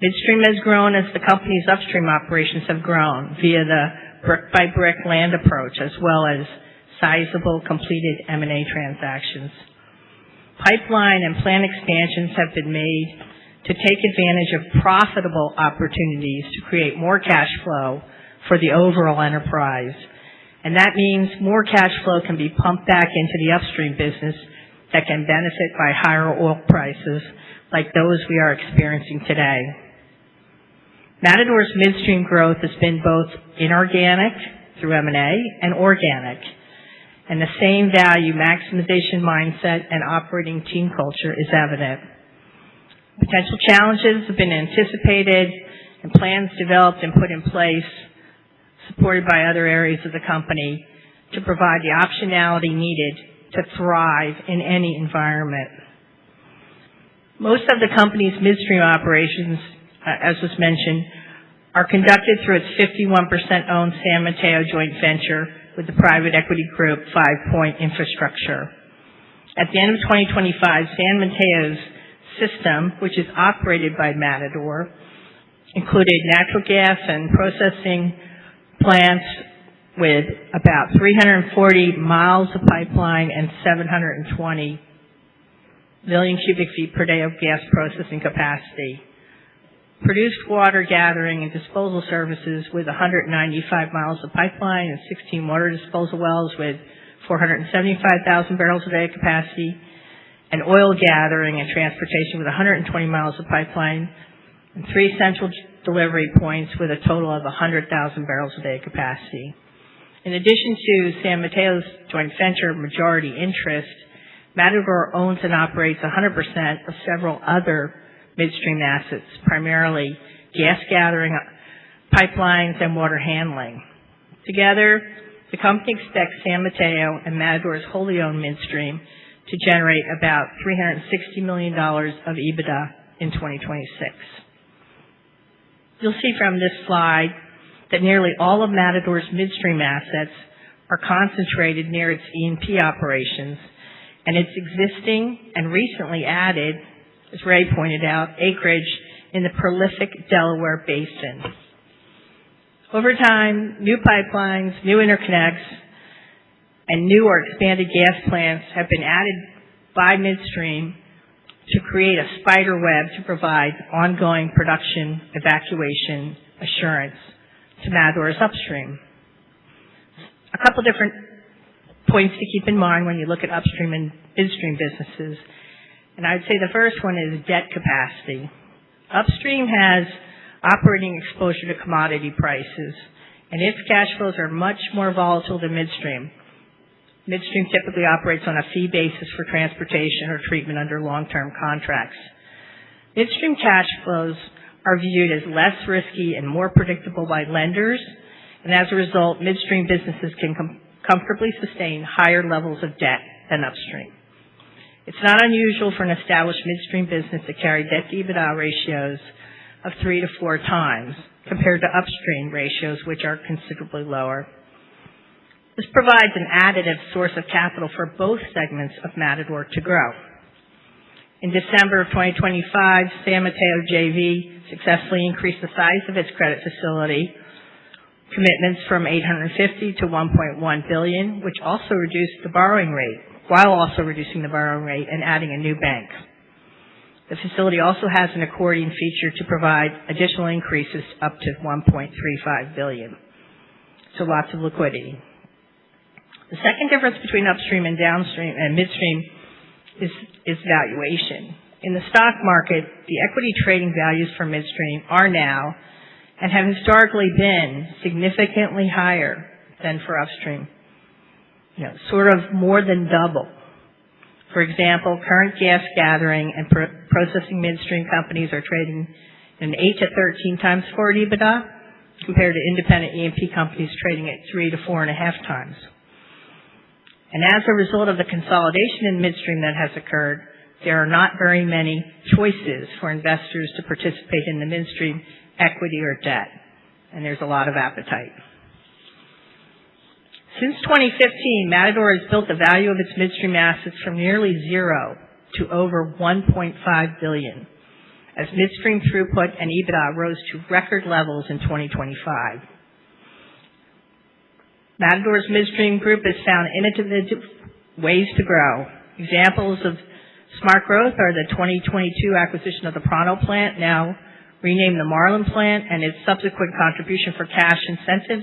Midstream has grown as the company's upstream operations have grown via the brick-by-brick land approach, as well as sizable completed M&A transactions. Pipeline and plant expansions have been made to take advantage of profitable opportunities to create more cash flow for the overall enterprise. And that means more cash flow can be pumped back into the upstream business that can benefit by higher oil prices like those we are experiencing today. Matador's midstream growth has been both inorganic through M&A and organic. And the same value maximization mindset and operating team culture is evident. Potential challenges have been anticipated and plans developed and put in place, supported by other areas of the company, to provide the optionality needed to thrive in any environment. Most of the company's midstream operations, as was mentioned, are conducted through its 51% owned San Mateo joint venture with the private equity group 5 Point Infrastructure. At the end of 2025, San Mateo's system, which is operated by Matador, included natural gas and processing plants with about 340 miles of pipeline and 720 million cubic feet per day of gas processing capacity. Produced water gathering and disposal services with 195 miles of pipeline and 16 water disposal wells with 475,000 barrels a day of capacity, and oil gathering and transportation with 120 miles of pipeline and 3 central delivery points with a total of 100,000 barrels a day of capacity. In addition to San Mateo's joint venture majority interest, Matador owns and operates 100% of several other midstream assets, primarily gas gathering, pipelines, and water handling. Together, the company expects San Mateo and Matador's wholly owned midstream to generate about $360 million of EBITDA in 2026. You'll see from this slide that nearly all of Matador's midstream assets are concentrated near its E&P operations, and its existing and recently added, as Ray pointed out, acreage in the prolific Delaware Basin. Over time, new pipelines, new interconnects, and new or expanded gas plants have been added by midstream to create a spider web to provide ongoing production evacuation assurance to Matador's upstream. A couple different points to keep in mind when you look at upstream and midstream businesses. And I'd say the first one is debt capacity. Upstream has operating exposure to commodity prices, and its cash flows are much more volatile than midstream. Midstream typically operates on a fee basis for transportation or treatment under long-term contracts. Midstream cash flows are viewed as less risky and more predictable by lenders, and as a result, midstream businesses can comfortably sustain higher levels of debt than upstream. It's It's not unusual for an established midstream business to carry debt-to-EBITDA ratios of 3 to 4 times compared to upstream ratios, which are considerably lower. This provides an additive source of capital for both segments of Matador to grow. In December of 2025, San Mateo JV successfully increased the size of its credit facility commitments from $850 to $1.1 billion, which also reduced the borrowing rate, while also reducing the borrowing rate and adding a new bank. The facility also has an accordion feature to provide additional increases up to $1.35 billion. So lots of liquidity. The second difference between upstream and downstream and midstream is valuation. In the stock market, the equity trading values for midstream are now and have historically been significantly higher than for upstream. Sort of more than double. For example, current gas gathering and processing midstream companies are trading an 8 to 13 times forward EBITDA compared to independent E&P companies trading at 3 to 4.5 times. And as a result of the consolidation in midstream that has occurred, there are not very many choices for investors to participate in the midstream equity or debt, and there's a lot of appetite. Since 2015, Matador has built the value of its midstream assets from nearly zero to over $1.5 billion, as midstream throughput and EBITDA rose to record levels in 2025. Matador's midstream group has found innovative ways to grow. Examples of smart growth are the 2022 acquisition of the Prano plant, now renamed the Marlin plant, and its subsequent contribution for cash incentives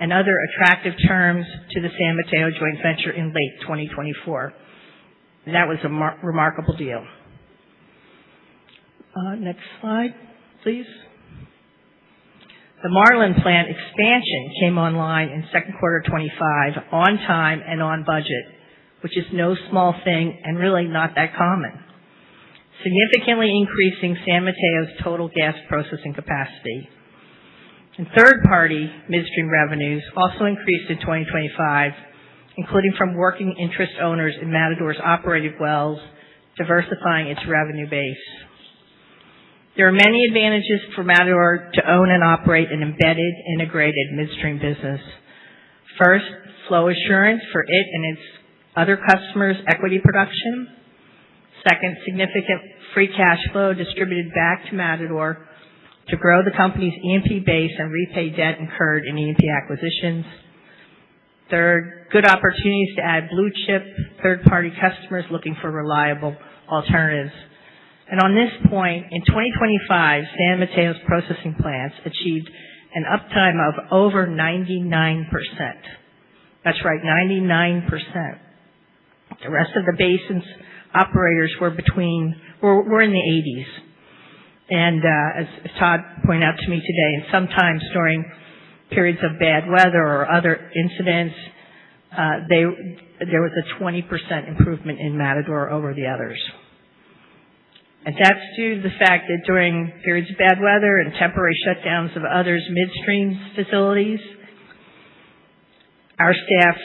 and other attractive terms to the San Mateo joint venture in late 2024. And that was a remarkable deal. Next slide, please. The Marlin plant expansion came online in second quarter 25 on time and on budget, which is no small thing and really not that common, significantly increasing San Mateo's total gas processing capacity. And third-party midstream revenues also increased in 2025, including from working interest owners in Matador's operated wells, diversifying its revenue base. There are many advantages for Matador to own and operate an embedded, integrated midstream business. First, flow assurance for it and its other customers' equity production. Second, significant free cash flow distributed back to Matador to grow the company's E&P base and repay debt incurred in E&P acquisitions. Third, good opportunities to add blue-chip third-party customers looking for reliable alternatives. And on this point, in 2025, San Mateo's processing plants achieved an uptime of over 99%. That's right, 99%. The rest of the basin's operators were in the 80s. And as Todd pointed out to me today, and sometimes during periods of bad weather or other incidents, there was a 20% improvement in Matador over the others. And that's due to the fact that during periods of bad weather and temporary shutdowns of others' midstream facilities, our staff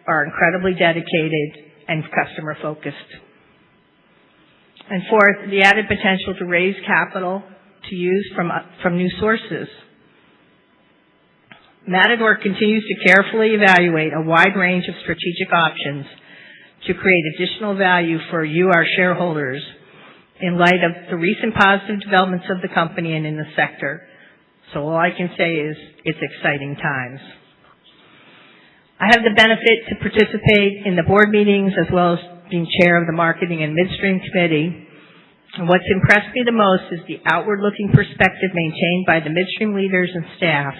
are incredibly dedicated and customer-focused. And fourth, the added potential to raise capital to use from new sources. Matador continues to carefully evaluate a wide range of strategic options to create additional value for you, our shareholders, in light of the recent positive developments of the company and in the sector. So all I can say is it's exciting times. I have the benefit to participate in the board meetings as well as being chair of the Marketing and Midstream Committee. And what's impressed me the most is the outward-looking perspective maintained by the midstream leaders and staff.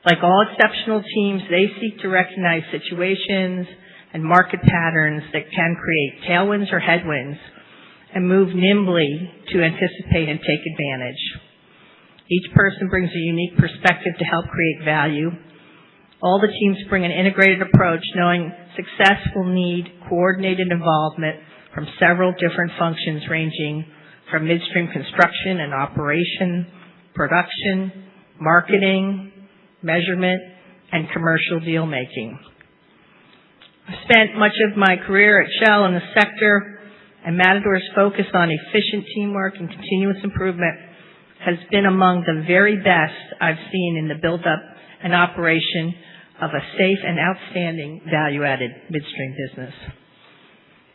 Like all exceptional teams, they seek to recognize situations and market patterns that can create tailwinds or headwinds and move nimbly to anticipate and take advantage. Each person brings a unique perspective to help create value. All the teams bring an integrated approach, knowing success will need coordinated involvement from several different functions ranging from midstream construction and operation, production, marketing, measurement, and commercial deal making. I've spent much of my career at Shell in the sector and Matador's focus on efficient teamwork and continuous improvement has been among the very best I've seen in the build-up and operation of a safe and outstanding value-added midstream business.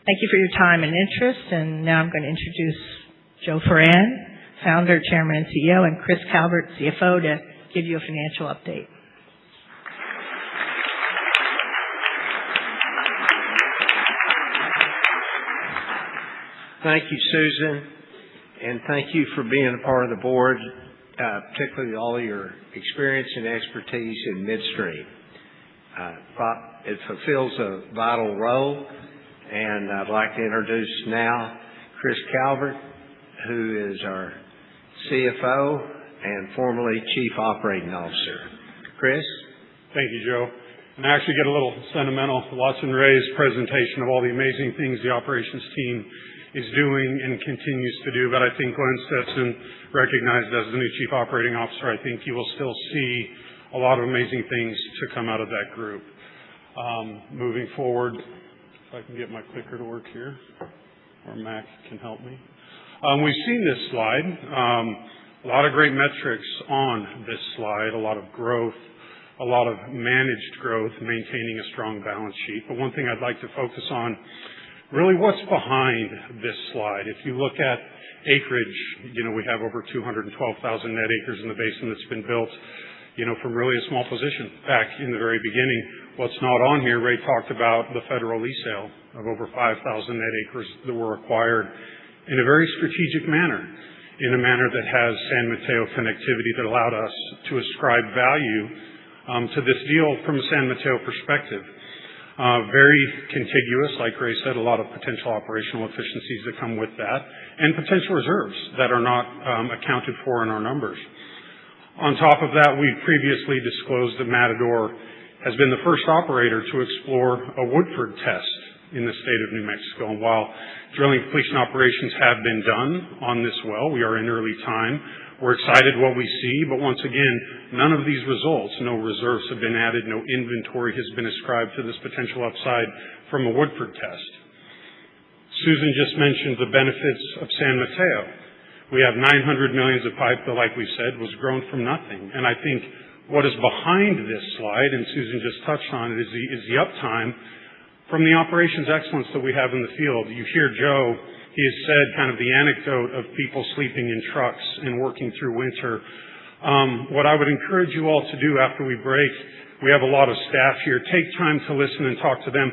Thank you for your time and interest, and now I'm going to introduce Joe Ferran, Founder, Chairman, and CEO, and Chris Calvert, CFO, to give you a financial update. Thank you, Susan, and thank you for being a part of the board, particularly all your experience and expertise in midstream. It fulfills a vital role, and I'd like to introduce now Chris Calvert, who is our CFO and formerly Chief Operating Officer. Chris? Thank you, Joe. And I actually get a little sentimental. Watson Ray's presentation of all the amazing things the operations team is doing and continues to do, but I think Glenn Stetson, recognized as the new Chief Operating Officer, I think you will still see a lot of amazing things to come out of that group. Moving forward, if I can get my clicker to work here, or Mac can help me. We've seen this slide. A lot of great metrics on this slide, a lot of growth, a lot of managed growth, maintaining a strong balance sheet. But one thing I'd like to focus on, really what's behind this slide. If you look at acreage, we have over 212,000 net acres in the basin that's been built, from really a small position back in the very beginning. What's not on here, Ray talked about the federal lease sale of over 5,000 net acres that were acquired in a very strategic manner, in a manner that has San Mateo connectivity that allowed us to ascribe value to this deal from a San Mateo perspective. Very contiguous, like Ray said, a lot of potential operational efficiencies that come with that, and potential reserves that are not accounted for in our numbers. On top of that, we've previously disclosed that Matador has been the first operator to explore a Woodford test in the state of New Mexico. And while drilling completion operations have been done on this well, we are in early time. We're excited what we see, but once again, none of these results, no reserves have been added, no inventory has been ascribed to this potential upside from a Woodford test. Susan just mentioned the benefits of San Mateo. We have 900 millions of pipe that, like we said, was grown from nothing. And I think what is behind this slide, and Susan just touched on it, is the uptime from the operations excellence that we have in the field. You hear Joe, he has said kind of the anecdote of people sleeping in trucks and working through winter. What I would encourage you all to do after we break, we have a lot of staff here, take time to listen and talk to them.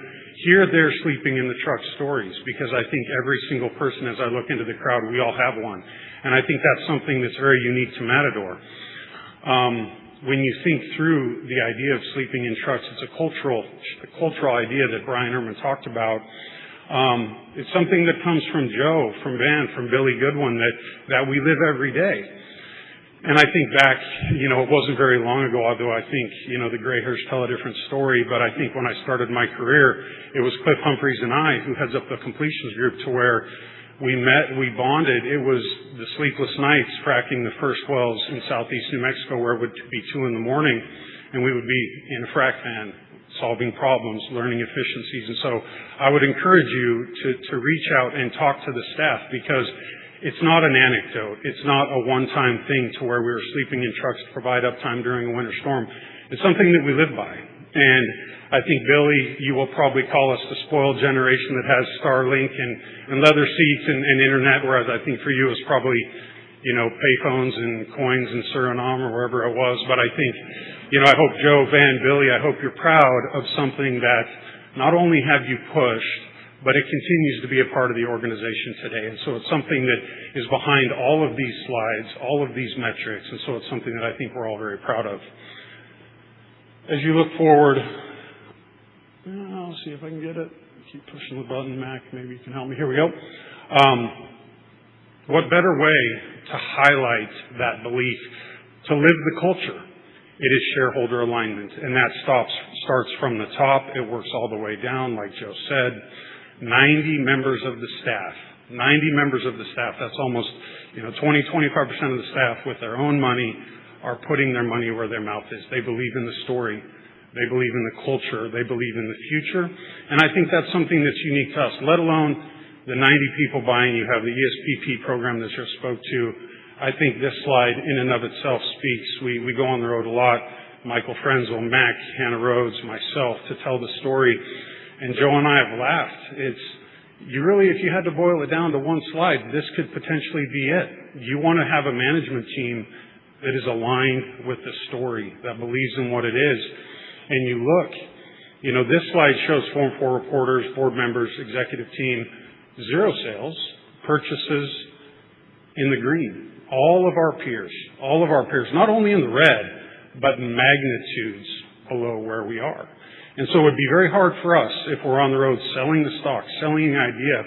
Hear their sleeping in the truck stories, because I think every single person, as I look into the crowd, we all have one. And I think that's something that's very unique to Matador. When you think through the idea of sleeping in trucks, it's a cultural idea that Brian Ehrman talked about. It's something that comes from Joe, from Van, from Billy Goodwin, that we live every day. And I think back, it wasn't very long ago, although I think, the gray hairs tell a different story, but I think when I started my career, it was Cliff Humphreys and I, who heads up the completions group, to where we met, we bonded. It was the sleepless nights fracking the first wells in southeast New Mexico, where it would be 2 a.m, and we would be in a frac van solving problems, learning efficiencies. And so I would encourage you to reach out and talk to the staff, because it's not an anecdote. It's not a one-time thing to where we were sleeping in trucks to provide uptime during a winter storm. It's something that we live by. And I think, Billy, you will probably call us the spoiled generation that has Starlink and leather seats and internet, whereas I think for you it's probably, payphones and coins in Suriname or wherever it was. But I think, I hope Joe, Van, Billy, I hope you're proud of something that not only have you pushed, but it continues to be a part of the organization today. And so it's something that is behind all of these slides, all of these metrics, and so it's something that I think we're all very proud of. As you look forward, I'll see if I can get it. Keep pushing the button, Mac. Maybe you can help me. Here we go. What better way to highlight that belief, to live the culture? It is shareholder alignment, and that starts from the top. It works all the way down, like Joe said. 90 members of the staff. 90 members of the staff. That's almost, 20-25% of the staff with their own money are putting their money where their mouth is. They believe in the story. They believe in the culture. They believe in the future. And I think that's something that's unique to us, let alone the 90 people buying, you have the ESPP program that you spoke to. I think this slide in and of itself speaks. We go on the road a lot. Michael Frenzel, Mac, Hannah Rhodes, myself, to tell the story. And Joe and I have laughed. If you had to boil it down to one slide, this could potentially be it. You want to have a management team that is aligned with the story, that believes in what it is. And you look, this slide shows Form 4 reporters, board members, executive team, 0 sales, purchases in the green. All of our peers, not only in the red, but magnitudes below where we are. And so it would be very hard for us if we're on the road selling the stock, selling an idea,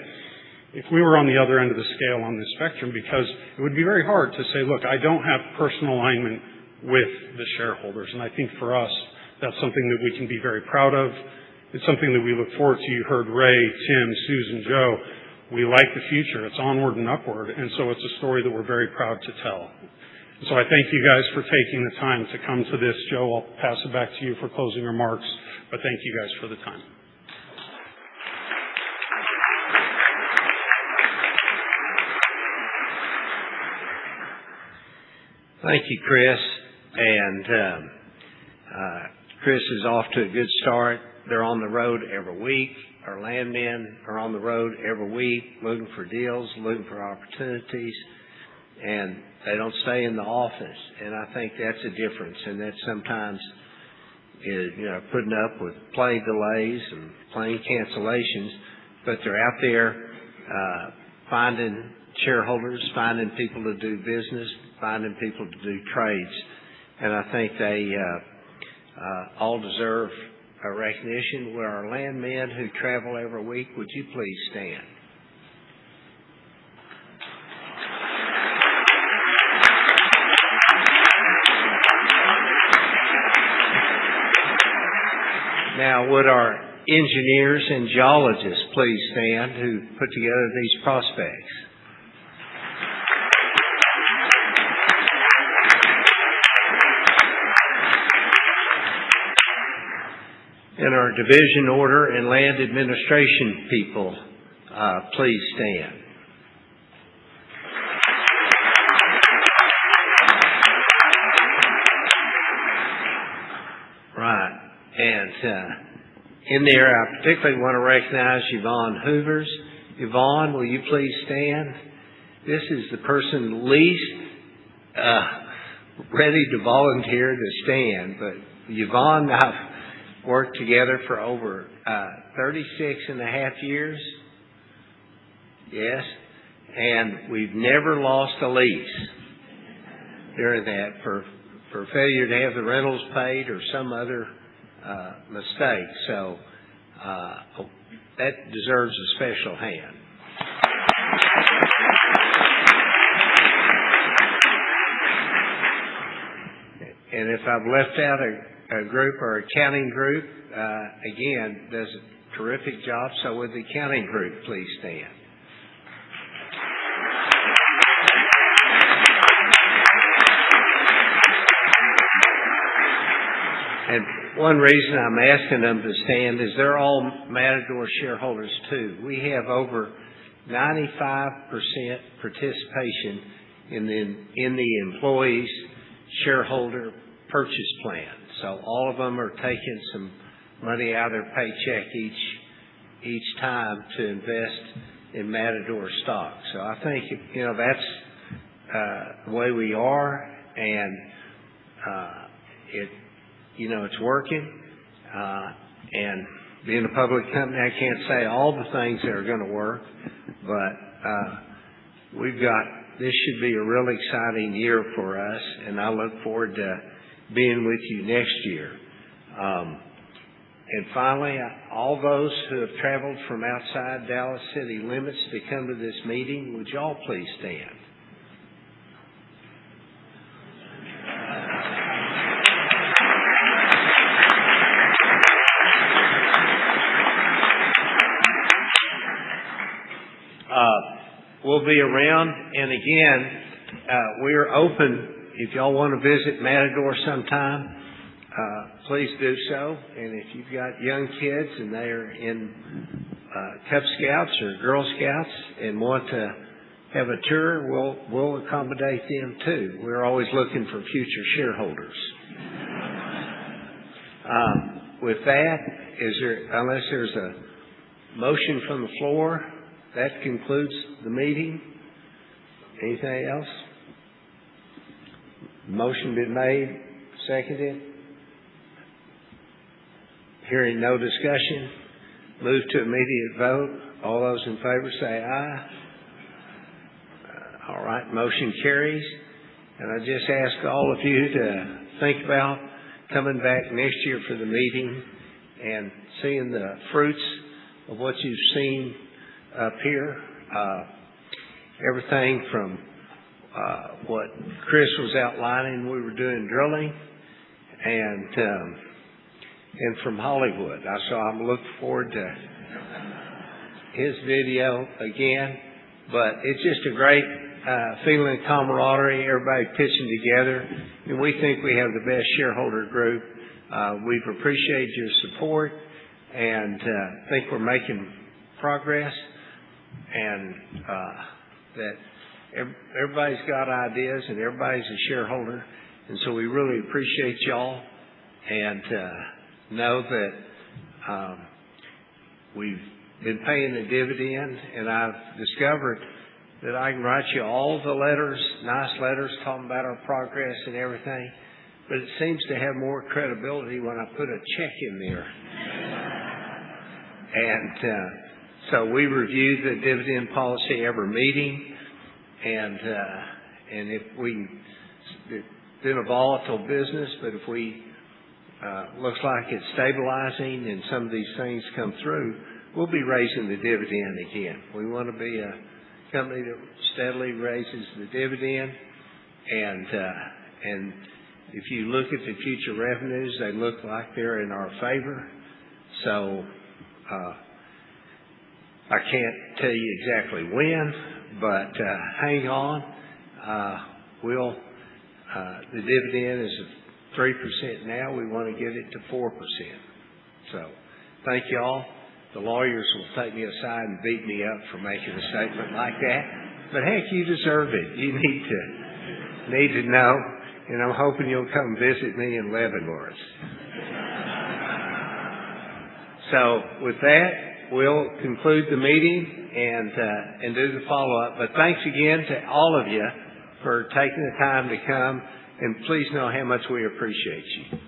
if we were on the other end of the scale on this spectrum, because it would be very hard to say, look, I don't have personal alignment with the shareholders. And I think for us, that's something that we can be very proud of. It's something that we look forward to. You heard Ray, Tim, Susan, Joe. We like the future. It's onward and upward. And so it's a story that we're very proud to tell. So I thank you guys for taking the time to come to this. Joe, I'll pass it back to you for closing remarks, but thank you guys for the time. Thank you, Chris. And Chris is off to a good start. They're on the road every week. Our landmen are on the road every week looking for deals, looking for opportunities, and they don't stay in the office. And I think that's a difference, and that sometimes is, putting up with plane delays and plane cancellations, but they're out there finding shareholders, finding people to do business, finding people to do trades. And I think they all deserve a recognition. Will our landmen who travel every week, would you please stand? Now, would our engineers and geologists please stand who put together these prospects? And our division order and land administration people, please stand. Right. And in there, I particularly want to recognize Yvonne Hoovers. Yvonne, will you please stand? This is the person least ready to volunteer to stand. But Yvonne, I've worked together for over 36 and a half years. Yes. And we've never lost a lease during that for failure to have the rentals paid or some other mistake. So that deserves a special hand. And if I've left out a group or accounting group, again, does a terrific job. So would the accounting group please stand? And one reason I'm asking them to stand is they're all Matador shareholders too. We have over 95% participation in the employees' shareholder purchase plan. So all of them are taking some money out of their paycheck each time to invest in Matador stock. So I think that's the way we are, and it's working. And being a public company, I can't say all the things that are going to work, but this should be a really exciting year for us, and I look forward to being with you next year. And finally, all those who have traveled from outside Dallas city limits to come to this meeting, would you all please stand? We'll be around, and again, we're open. If y'all want to visit Matador sometime, please do so. And if you've got young kids and they're in Cub Scouts or Girl Scouts and want to have a tour, we'll accommodate them too. We're always looking for future shareholders. With that, unless there's a motion from the floor, that concludes the meeting. Anything else? Motion been made, seconded. Hearing no discussion, move to immediate vote. All those in favor say aye. All right, motion carries. And I just ask all of you to think about coming back next year for the meeting and seeing the fruits of what you've seen up here. Everything from what Chris was outlining, we were doing drilling, and from Hollywood. I'm looking forward to his video again. But it's just a great feeling of camaraderie, everybody pitching together, and we think we have the best shareholder group. We've appreciated your support and think we're making progress, and that everybody's got ideas and everybody's a shareholder, and so we really appreciate y'all, and know that we've been paying the dividend, and I've discovered that I can write you all the letters, nice letters talking about our progress and everything, but it seems to have more credibility when I put a check in there. And so we review the dividend policy every meeting, and if it's been a volatile business, but if we looks like it's stabilizing and some of these things come through, we'll be raising the dividend again. We want to be a company that steadily raises the dividend, and if you look at the future revenues, they look like they're in our favor. So I can't tell you exactly when, but hang on. The dividend is 3% now. We want to get it to 4%. So thank you all. The lawyers will take me aside and beat me up for making a statement like that. But heck, you deserve it. You need to know, and I'm hoping you'll come visit me in Leavenworth. So with that, we'll conclude the meeting and do the follow-up. But thanks again to all of you for taking the time to come, and please know how much we appreciate you.